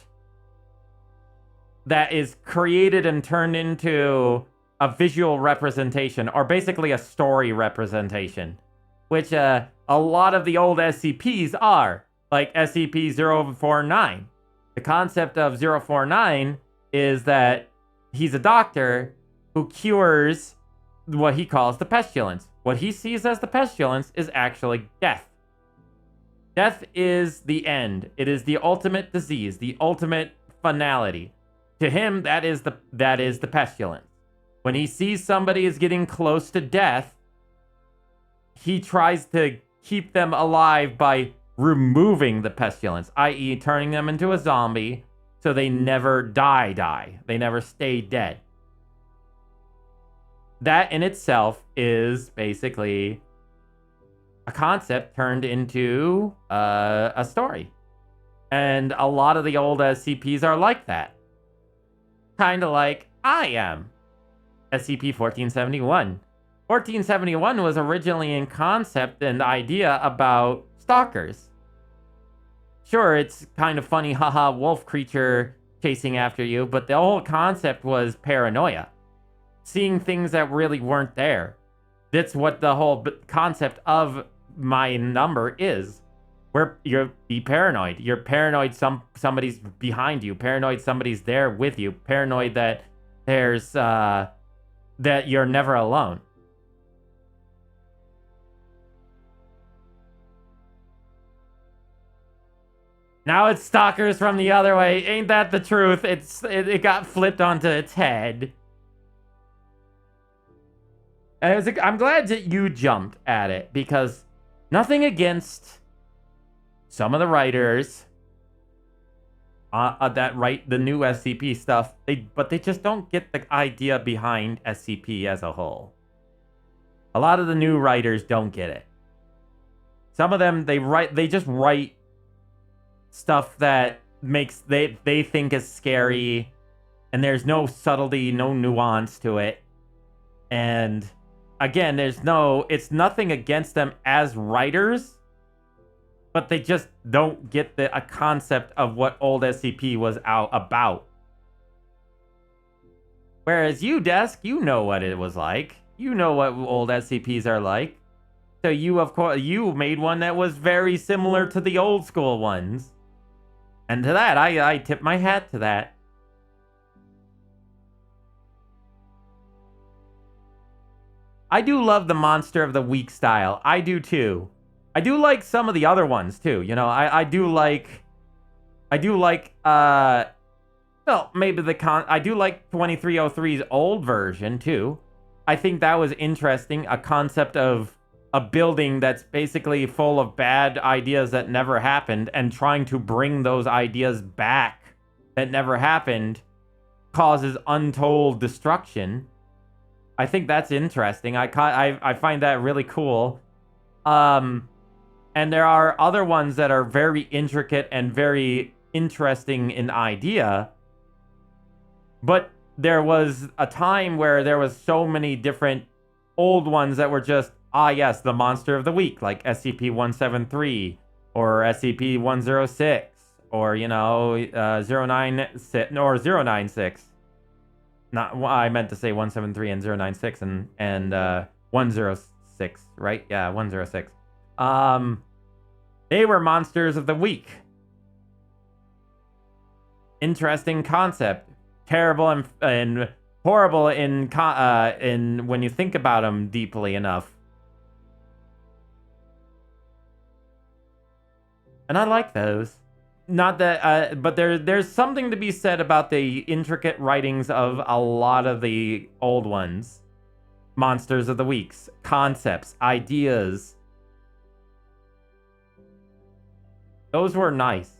that is created and turned into a visual representation, or basically a story representation, which a lot of the old SCPs are, like SCP-049. The concept of 049 is that he's a doctor who cures what he calls the pestilence. What he sees as the pestilence is actually death. Death is the end. It is the ultimate disease, the ultimate finality. To him, that is the pestilence. When he sees somebody is getting close to death, he tries to keep them alive by removing the pestilence, i.e. turning them into a zombie so they never die. They never stay dead. That in itself is basically a concept turned into a story. And a lot of the old SCPs are like that. Kind of like I am. SCP-1471. 1471 was originally in concept and idea about stalkers. Sure, it's kind of funny, haha, wolf creature chasing after you, but the whole concept was paranoia. Seeing things that really weren't there. That's what the whole concept of my number is. Where be paranoid. You're paranoid somebody's behind you. Paranoid somebody's there with you. Paranoid that there's that you're never alone. Now it's stalkers from the other way. Ain't that the truth? It got flipped onto its head. And I'm glad that you jumped at it, because nothing against some of the writers that write the new SCP stuff, but they just don't get the idea behind SCP as a whole. A lot of the new writers don't get it. Some of them, they just write stuff that they think is scary, and there's no subtlety, no nuance to it. And again, it's nothing against them as writers, but they just don't get a concept of what old SCP was out about. Whereas you, Desk, you know what it was like. You know what old SCPs are like. So you, of course, you made one that was very similar to the old school ones. And to that, I tip my hat to that. I do love the Monster of the Week style. I do too. I do like some of the other ones too. You know, I do like, well, maybe I do like 2303's old version too. I think that was interesting. A concept of a building that's basically full of bad ideas that never happened, and trying to bring those ideas back that never happened causes untold destruction. I think that's interesting. I find that really cool. And there are other ones that are very intricate and very interesting in idea. But there was a time where there was so many different old ones that were just, yes, the Monster of the Week, like SCP-173 or SCP-106 or, 096 or 096. Not, I meant to say 173 and 096 and 106, right? Yeah, 106. They were Monsters of the Week. Interesting concept. Terrible and horrible in when you think about them deeply enough. And I like those. Not that, but there's something to be said about the intricate writings of a lot of the old ones. Monsters of the Weeks, concepts, ideas. Those were nice.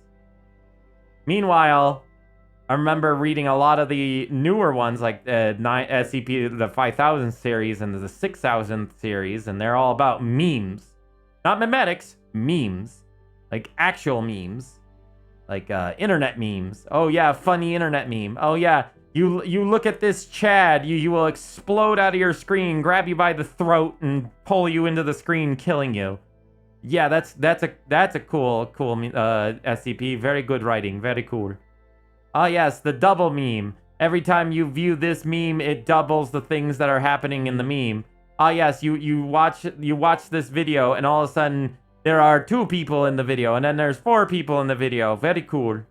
Meanwhile, I remember reading a lot of the newer ones, like SCP, the 5000 series and the 6000 series, and they're all about memes. Not memetics, memes. Like actual memes. Like internet memes. Oh yeah, funny internet meme. Oh yeah, you look at this Chad, you will explode out of your screen, grab you by the throat, and pull you into the screen, killing you. Yeah, that's a cool SCP. Very good writing. Very cool. Oh yes, the double meme. Every time you view this meme, it doubles the things that are happening in the meme. Ah yes, you watch this video, and all of a sudden there are 2 people in the video, and then there's 4 people in the video. Very cool.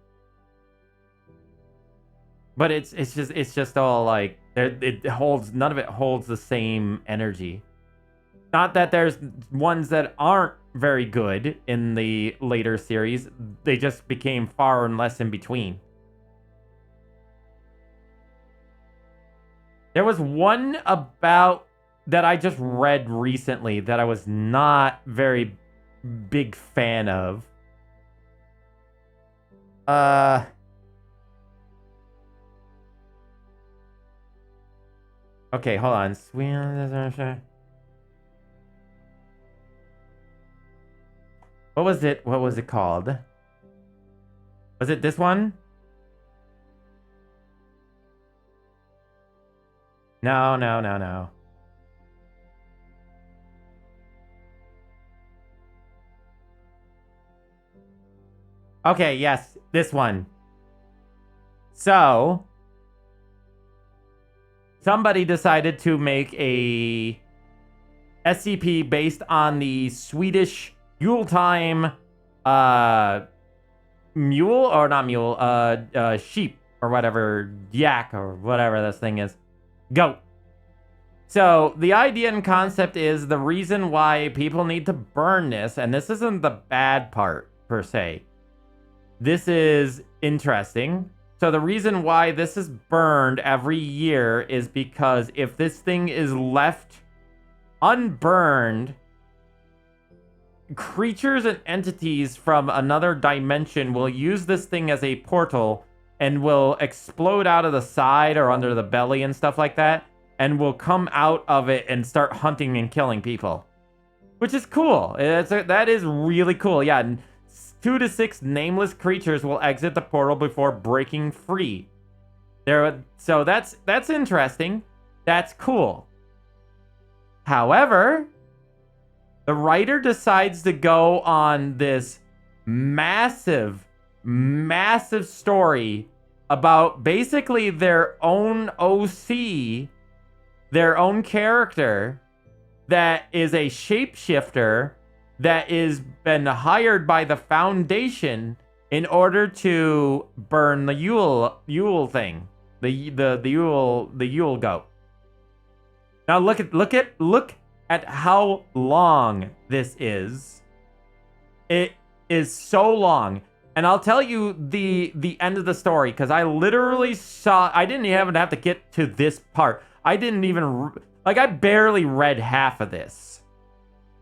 But it's just all like none of it holds the same energy. Not that there's ones that aren't very good in the later series. They just became far and less in between. There was one about that I just read recently that I was not very big fan of. Okay, hold on. What was it? What was it called? Was it this one? No. Okay, yes, this one. So, somebody decided to make a SCP based on the Swedish Yuletime mule, or not mule, sheep, or whatever, yak, or whatever this thing is. Goat. So the idea and concept is the reason why people need to burn this, and this isn't the bad part per se. This is interesting. So the reason why this is burned every year is because if this thing is left unburned, creatures and entities from another dimension will use this thing as a portal and will explode out of the side or under the belly and stuff like that, and will come out of it and start hunting and killing people. Which is cool. That is really cool. Yeah, 2 to 6 nameless creatures will exit the portal before breaking free. So that's interesting. That's cool. However, the writer decides to go on this massive story about basically their own OC, their own character that is a shapeshifter that is been hired by the Foundation in order to burn the Yule thing, the Yule goat. Now look at how long this is. It is so long. And I'll tell you the end of the story, because I literally I didn't even have to get to this part. I didn't even, I barely read half of this.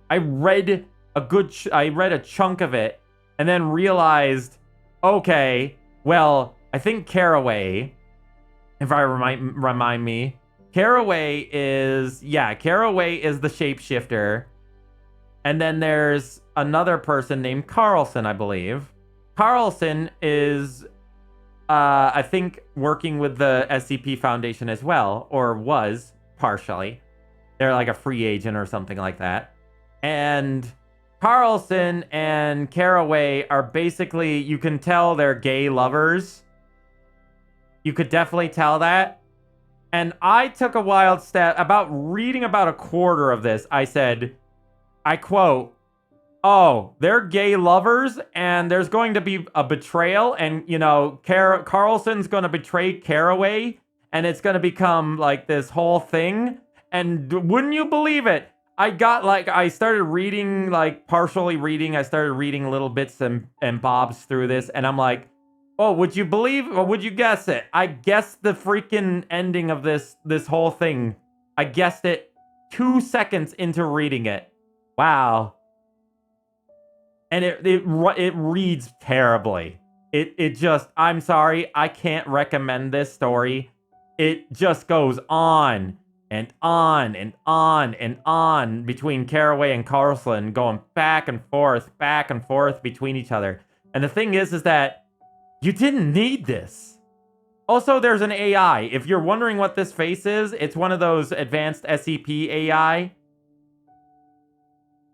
I read a chunk of it and then realized, okay, well, I think Caraway, if I remind me, Caraway is the shapeshifter. And then there's another person named Carlson, I believe. Carlson is, I think, working with the SCP Foundation as well, or was, partially. They're like a free agent or something like that. And Carlson and Caraway are basically, you can tell they're gay lovers. You could definitely tell that. And I took a wild step, reading about a quarter of this, I said, I quote, "Oh, they're gay lovers, and there's going to be a betrayal, and, you know, Carlson's going to betray Caraway, and it's going to become, like, this whole thing." And wouldn't you believe it? I started reading, partially reading. I started reading little bits and bobs through this, and I'm like, oh, would you believe, or would you guess it? I guessed the freaking ending of this whole thing. I guessed it 2 seconds into reading it. Wow. And it reads terribly. It just, I'm sorry, I can't recommend this story. It just goes on and on and on and on between Caraway and Carlson, going back and forth between each other. And the thing is that you didn't need this. Also, there's an AI. If you're wondering what this face is, it's one of those advanced SCP AI.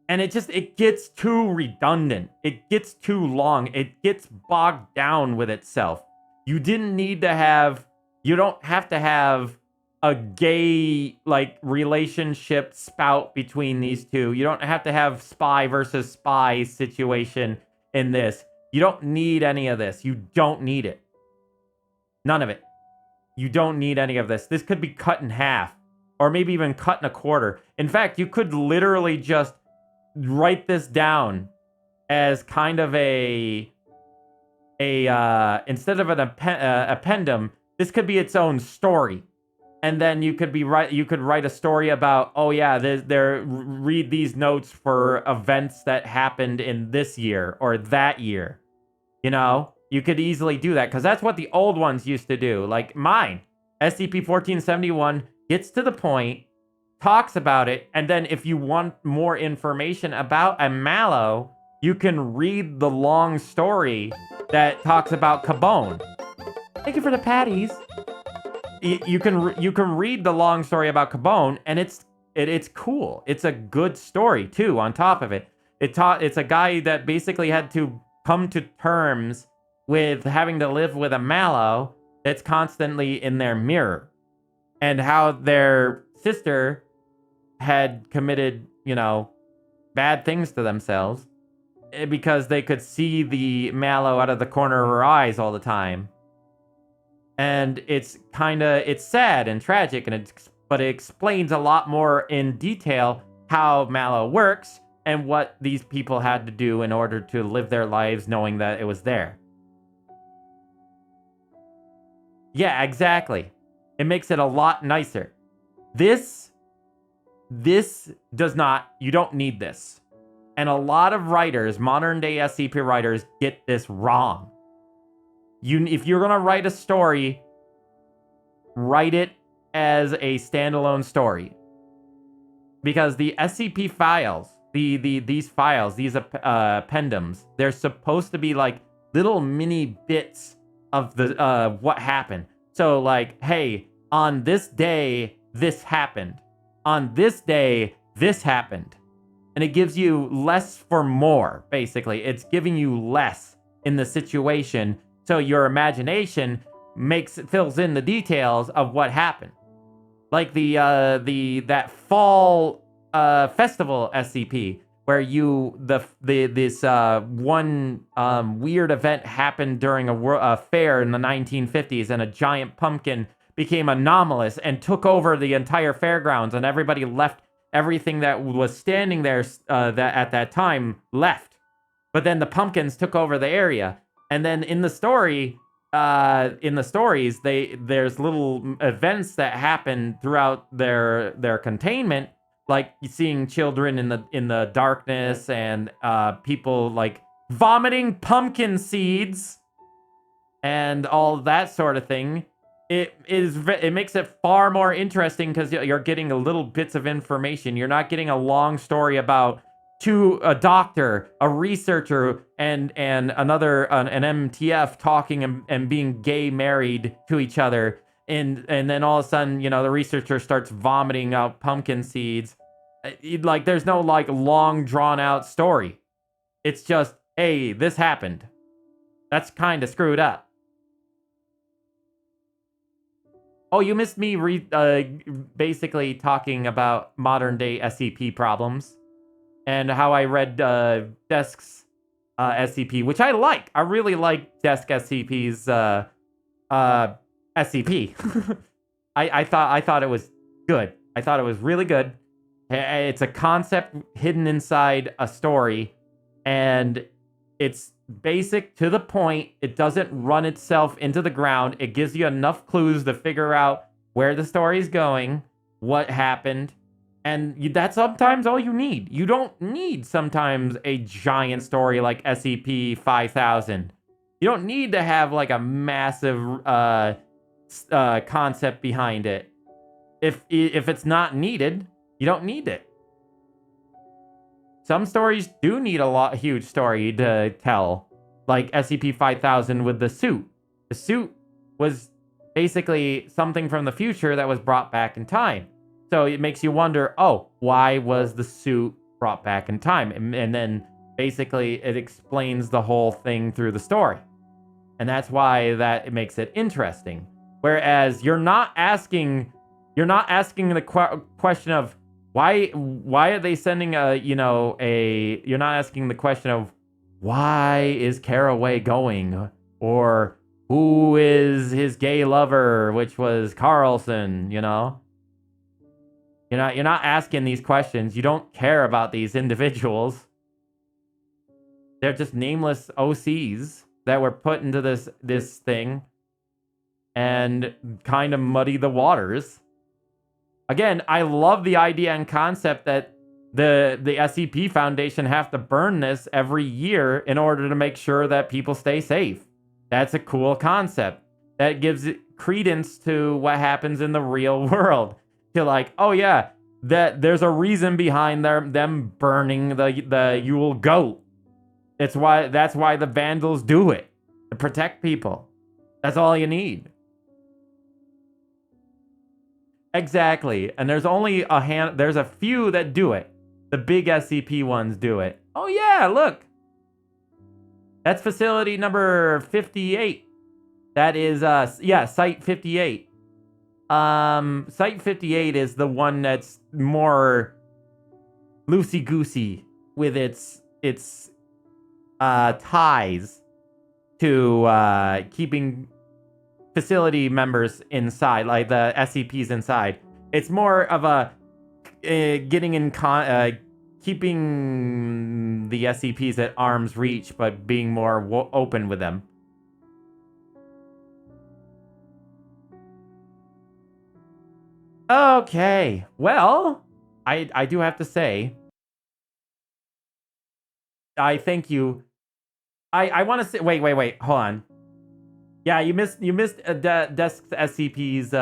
And it gets too redundant. It gets too long. It gets bogged down with itself. You don't have to have a gay, relationship spout between these two. You don't have to have spy versus spy situation in this. You don't need any of this. You don't need it. None of it. You don't need any of this. This could be cut in half, or maybe even cut in a quarter. In fact, you could literally just write this down as kind of instead of an appendum, this could be its own story. And then you could write a story about, oh yeah, read these notes for events that happened in this year or that year. You know, you could easily do that, because that's what the old ones used to do. Like mine, SCP-1471 gets to the point, talks about it, and then if you want more information about a MalO, you can read the long story that talks about Cabone. Thank you for the patties. You can read the long story about Cabone, and it's cool. It's a good story too. On top of it, it's a guy that basically had to come to terms with having to live with a MalO that's constantly in their mirror, and how their sister had committed, bad things to themselves because they could see the MalO out of the corner of her eyes all the time. And it's sad and tragic, and it but it explains a lot more in detail how MalO works and what these people had to do in order to live their lives knowing that it was there. Yeah, exactly. It makes it a lot nicer. This does not, you don't need this. And a lot of writers, modern day SCP writers, get this wrong. If you're gonna write a story, write it as a standalone story. Because the SCP files, these files, these appendums, they're supposed to be like little mini bits of the what happened. So like, hey, on this day, this happened. On this day, this happened. And it gives you less for more, basically. It's giving you less in the situation, so your imagination fills in the details of what happened. Like that fall festival SCP, where this one weird event happened during a fair in the 1950s, and a giant pumpkin became anomalous and took over the entire fairgrounds, and everybody left. Everything that was standing there at that time left. But then the pumpkins took over the area. And then in the story, in the stories, there's little events that happen throughout their containment, like seeing children in the darkness, and people like vomiting pumpkin seeds and all that sort of thing. It makes it far more interesting because you're getting little bits of information. You're not getting a long story about a doctor, a researcher, and an MTF talking and being gay married to each other, and then all of a sudden, the researcher starts vomiting out pumpkin seeds. Like, there's no like long drawn out story. It's just, hey, this happened. That's kind of screwed up. Oh, you missed me basically talking about modern day SCP problems and how I read Desk's SCP, which I like. I really like Desk SCP's SCP. I thought it was good. I thought it was really good. It's a concept hidden inside a story, and it's basic to the point. It doesn't run itself into the ground. It gives you enough clues to figure out where the story's going, what happened, and that's sometimes all you need. You don't need sometimes a giant story like SCP 5000. You don't need to have like a massive concept behind it. If it's not needed, you don't need it. Some stories do need a huge story to tell, like SCP 5000 with the suit. The suit was basically something from the future that was brought back in time. So it makes you wonder, oh, why was the suit brought back in time? And then basically it explains the whole thing through the story. And that's why it makes it interesting. Whereas you're not asking the question of, why are they sending you're not asking the question of, why is Caraway going? Or who is his gay lover, which was Carlson, You're not asking these questions. You don't care about these individuals. They're just nameless OCs that were put into this thing and kind of muddy the waters. Again, I love the idea and concept that the SCP Foundation have to burn this every year in order to make sure that people stay safe. That's a cool concept. That gives credence to what happens in the real world. To like, oh yeah, that there's a reason behind them burning the Yule goat. That's why the Vandals do it. To protect people. That's all you need. Exactly. And there's only there's a few that do it. The big SCP ones do it. Oh yeah, look. That's facility number 58. That is Site 58. Site 58 is the one that's more loosey-goosey with its ties to keeping facility members inside, like the SCPs inside. It's more of a getting in keeping the SCPs at arm's reach, but being more open with them. Okay, well, I do have to say, I thank you. I want to say, wait, hold on. Yeah, you missed Desk SCP's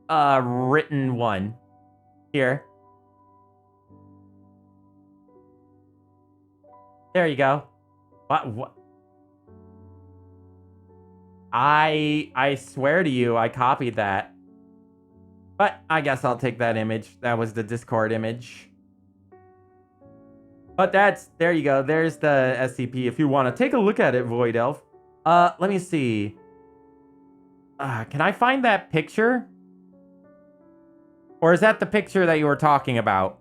written one. Here. There you go. What? I swear to you, I copied that. But I guess I'll take that image. That was the Discord image. But there you go. There's the SCP if you want to take a look at it, Void Elf. Let me see. Can I find that picture? Or is that the picture that you were talking about?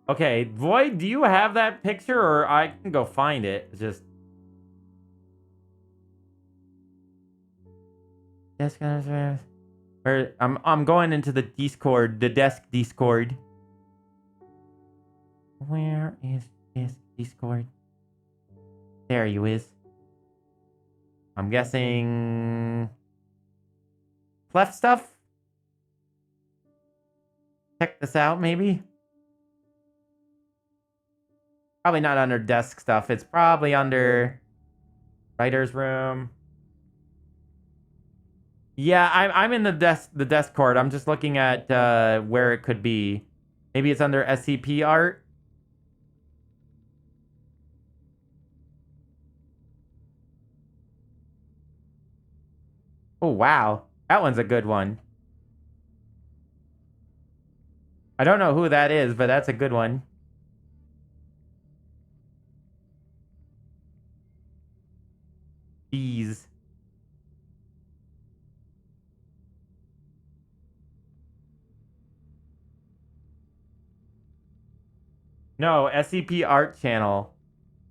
Okay, Void, do you have that picture, or I can go find it? It's just... I'm going into the Discord, the desk Discord. Where is this Discord? There you is. I'm guessing... Cleft stuff? Check this out, maybe? Probably not under desk stuff. It's probably under writer's room. Yeah, I'm in the desk court. I'm just looking at where it could be. Maybe it's under SCP art. Oh, wow. That one's a good one. I don't know who that is, but that's a good one. Jeez. No, SCP art channel.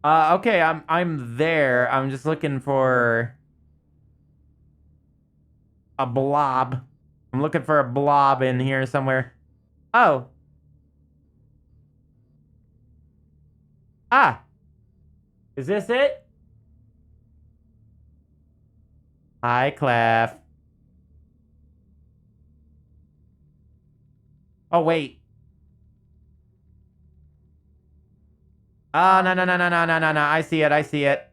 Okay, I'm there. I'm just looking for a blob. I'm looking for a blob in here somewhere. Oh. Ah. Is this it? Hi, Clef. Oh, wait. Oh, no. I see it. I see it.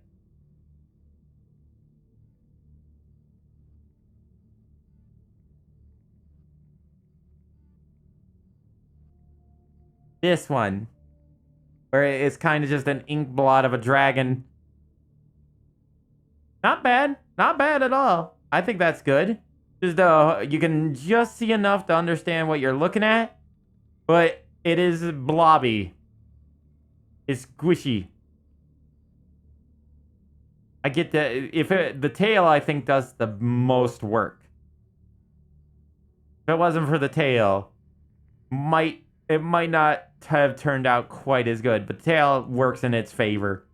This one. Where it's kind of just an ink blot of a dragon. Not bad. Not bad at all. I think that's good. Just you can just see enough to understand what you're looking at. But it is blobby. It's squishy. I get the tail, I think, does the most work. If it wasn't for the tail, it might not have turned out quite as good, but the tail works in its favor.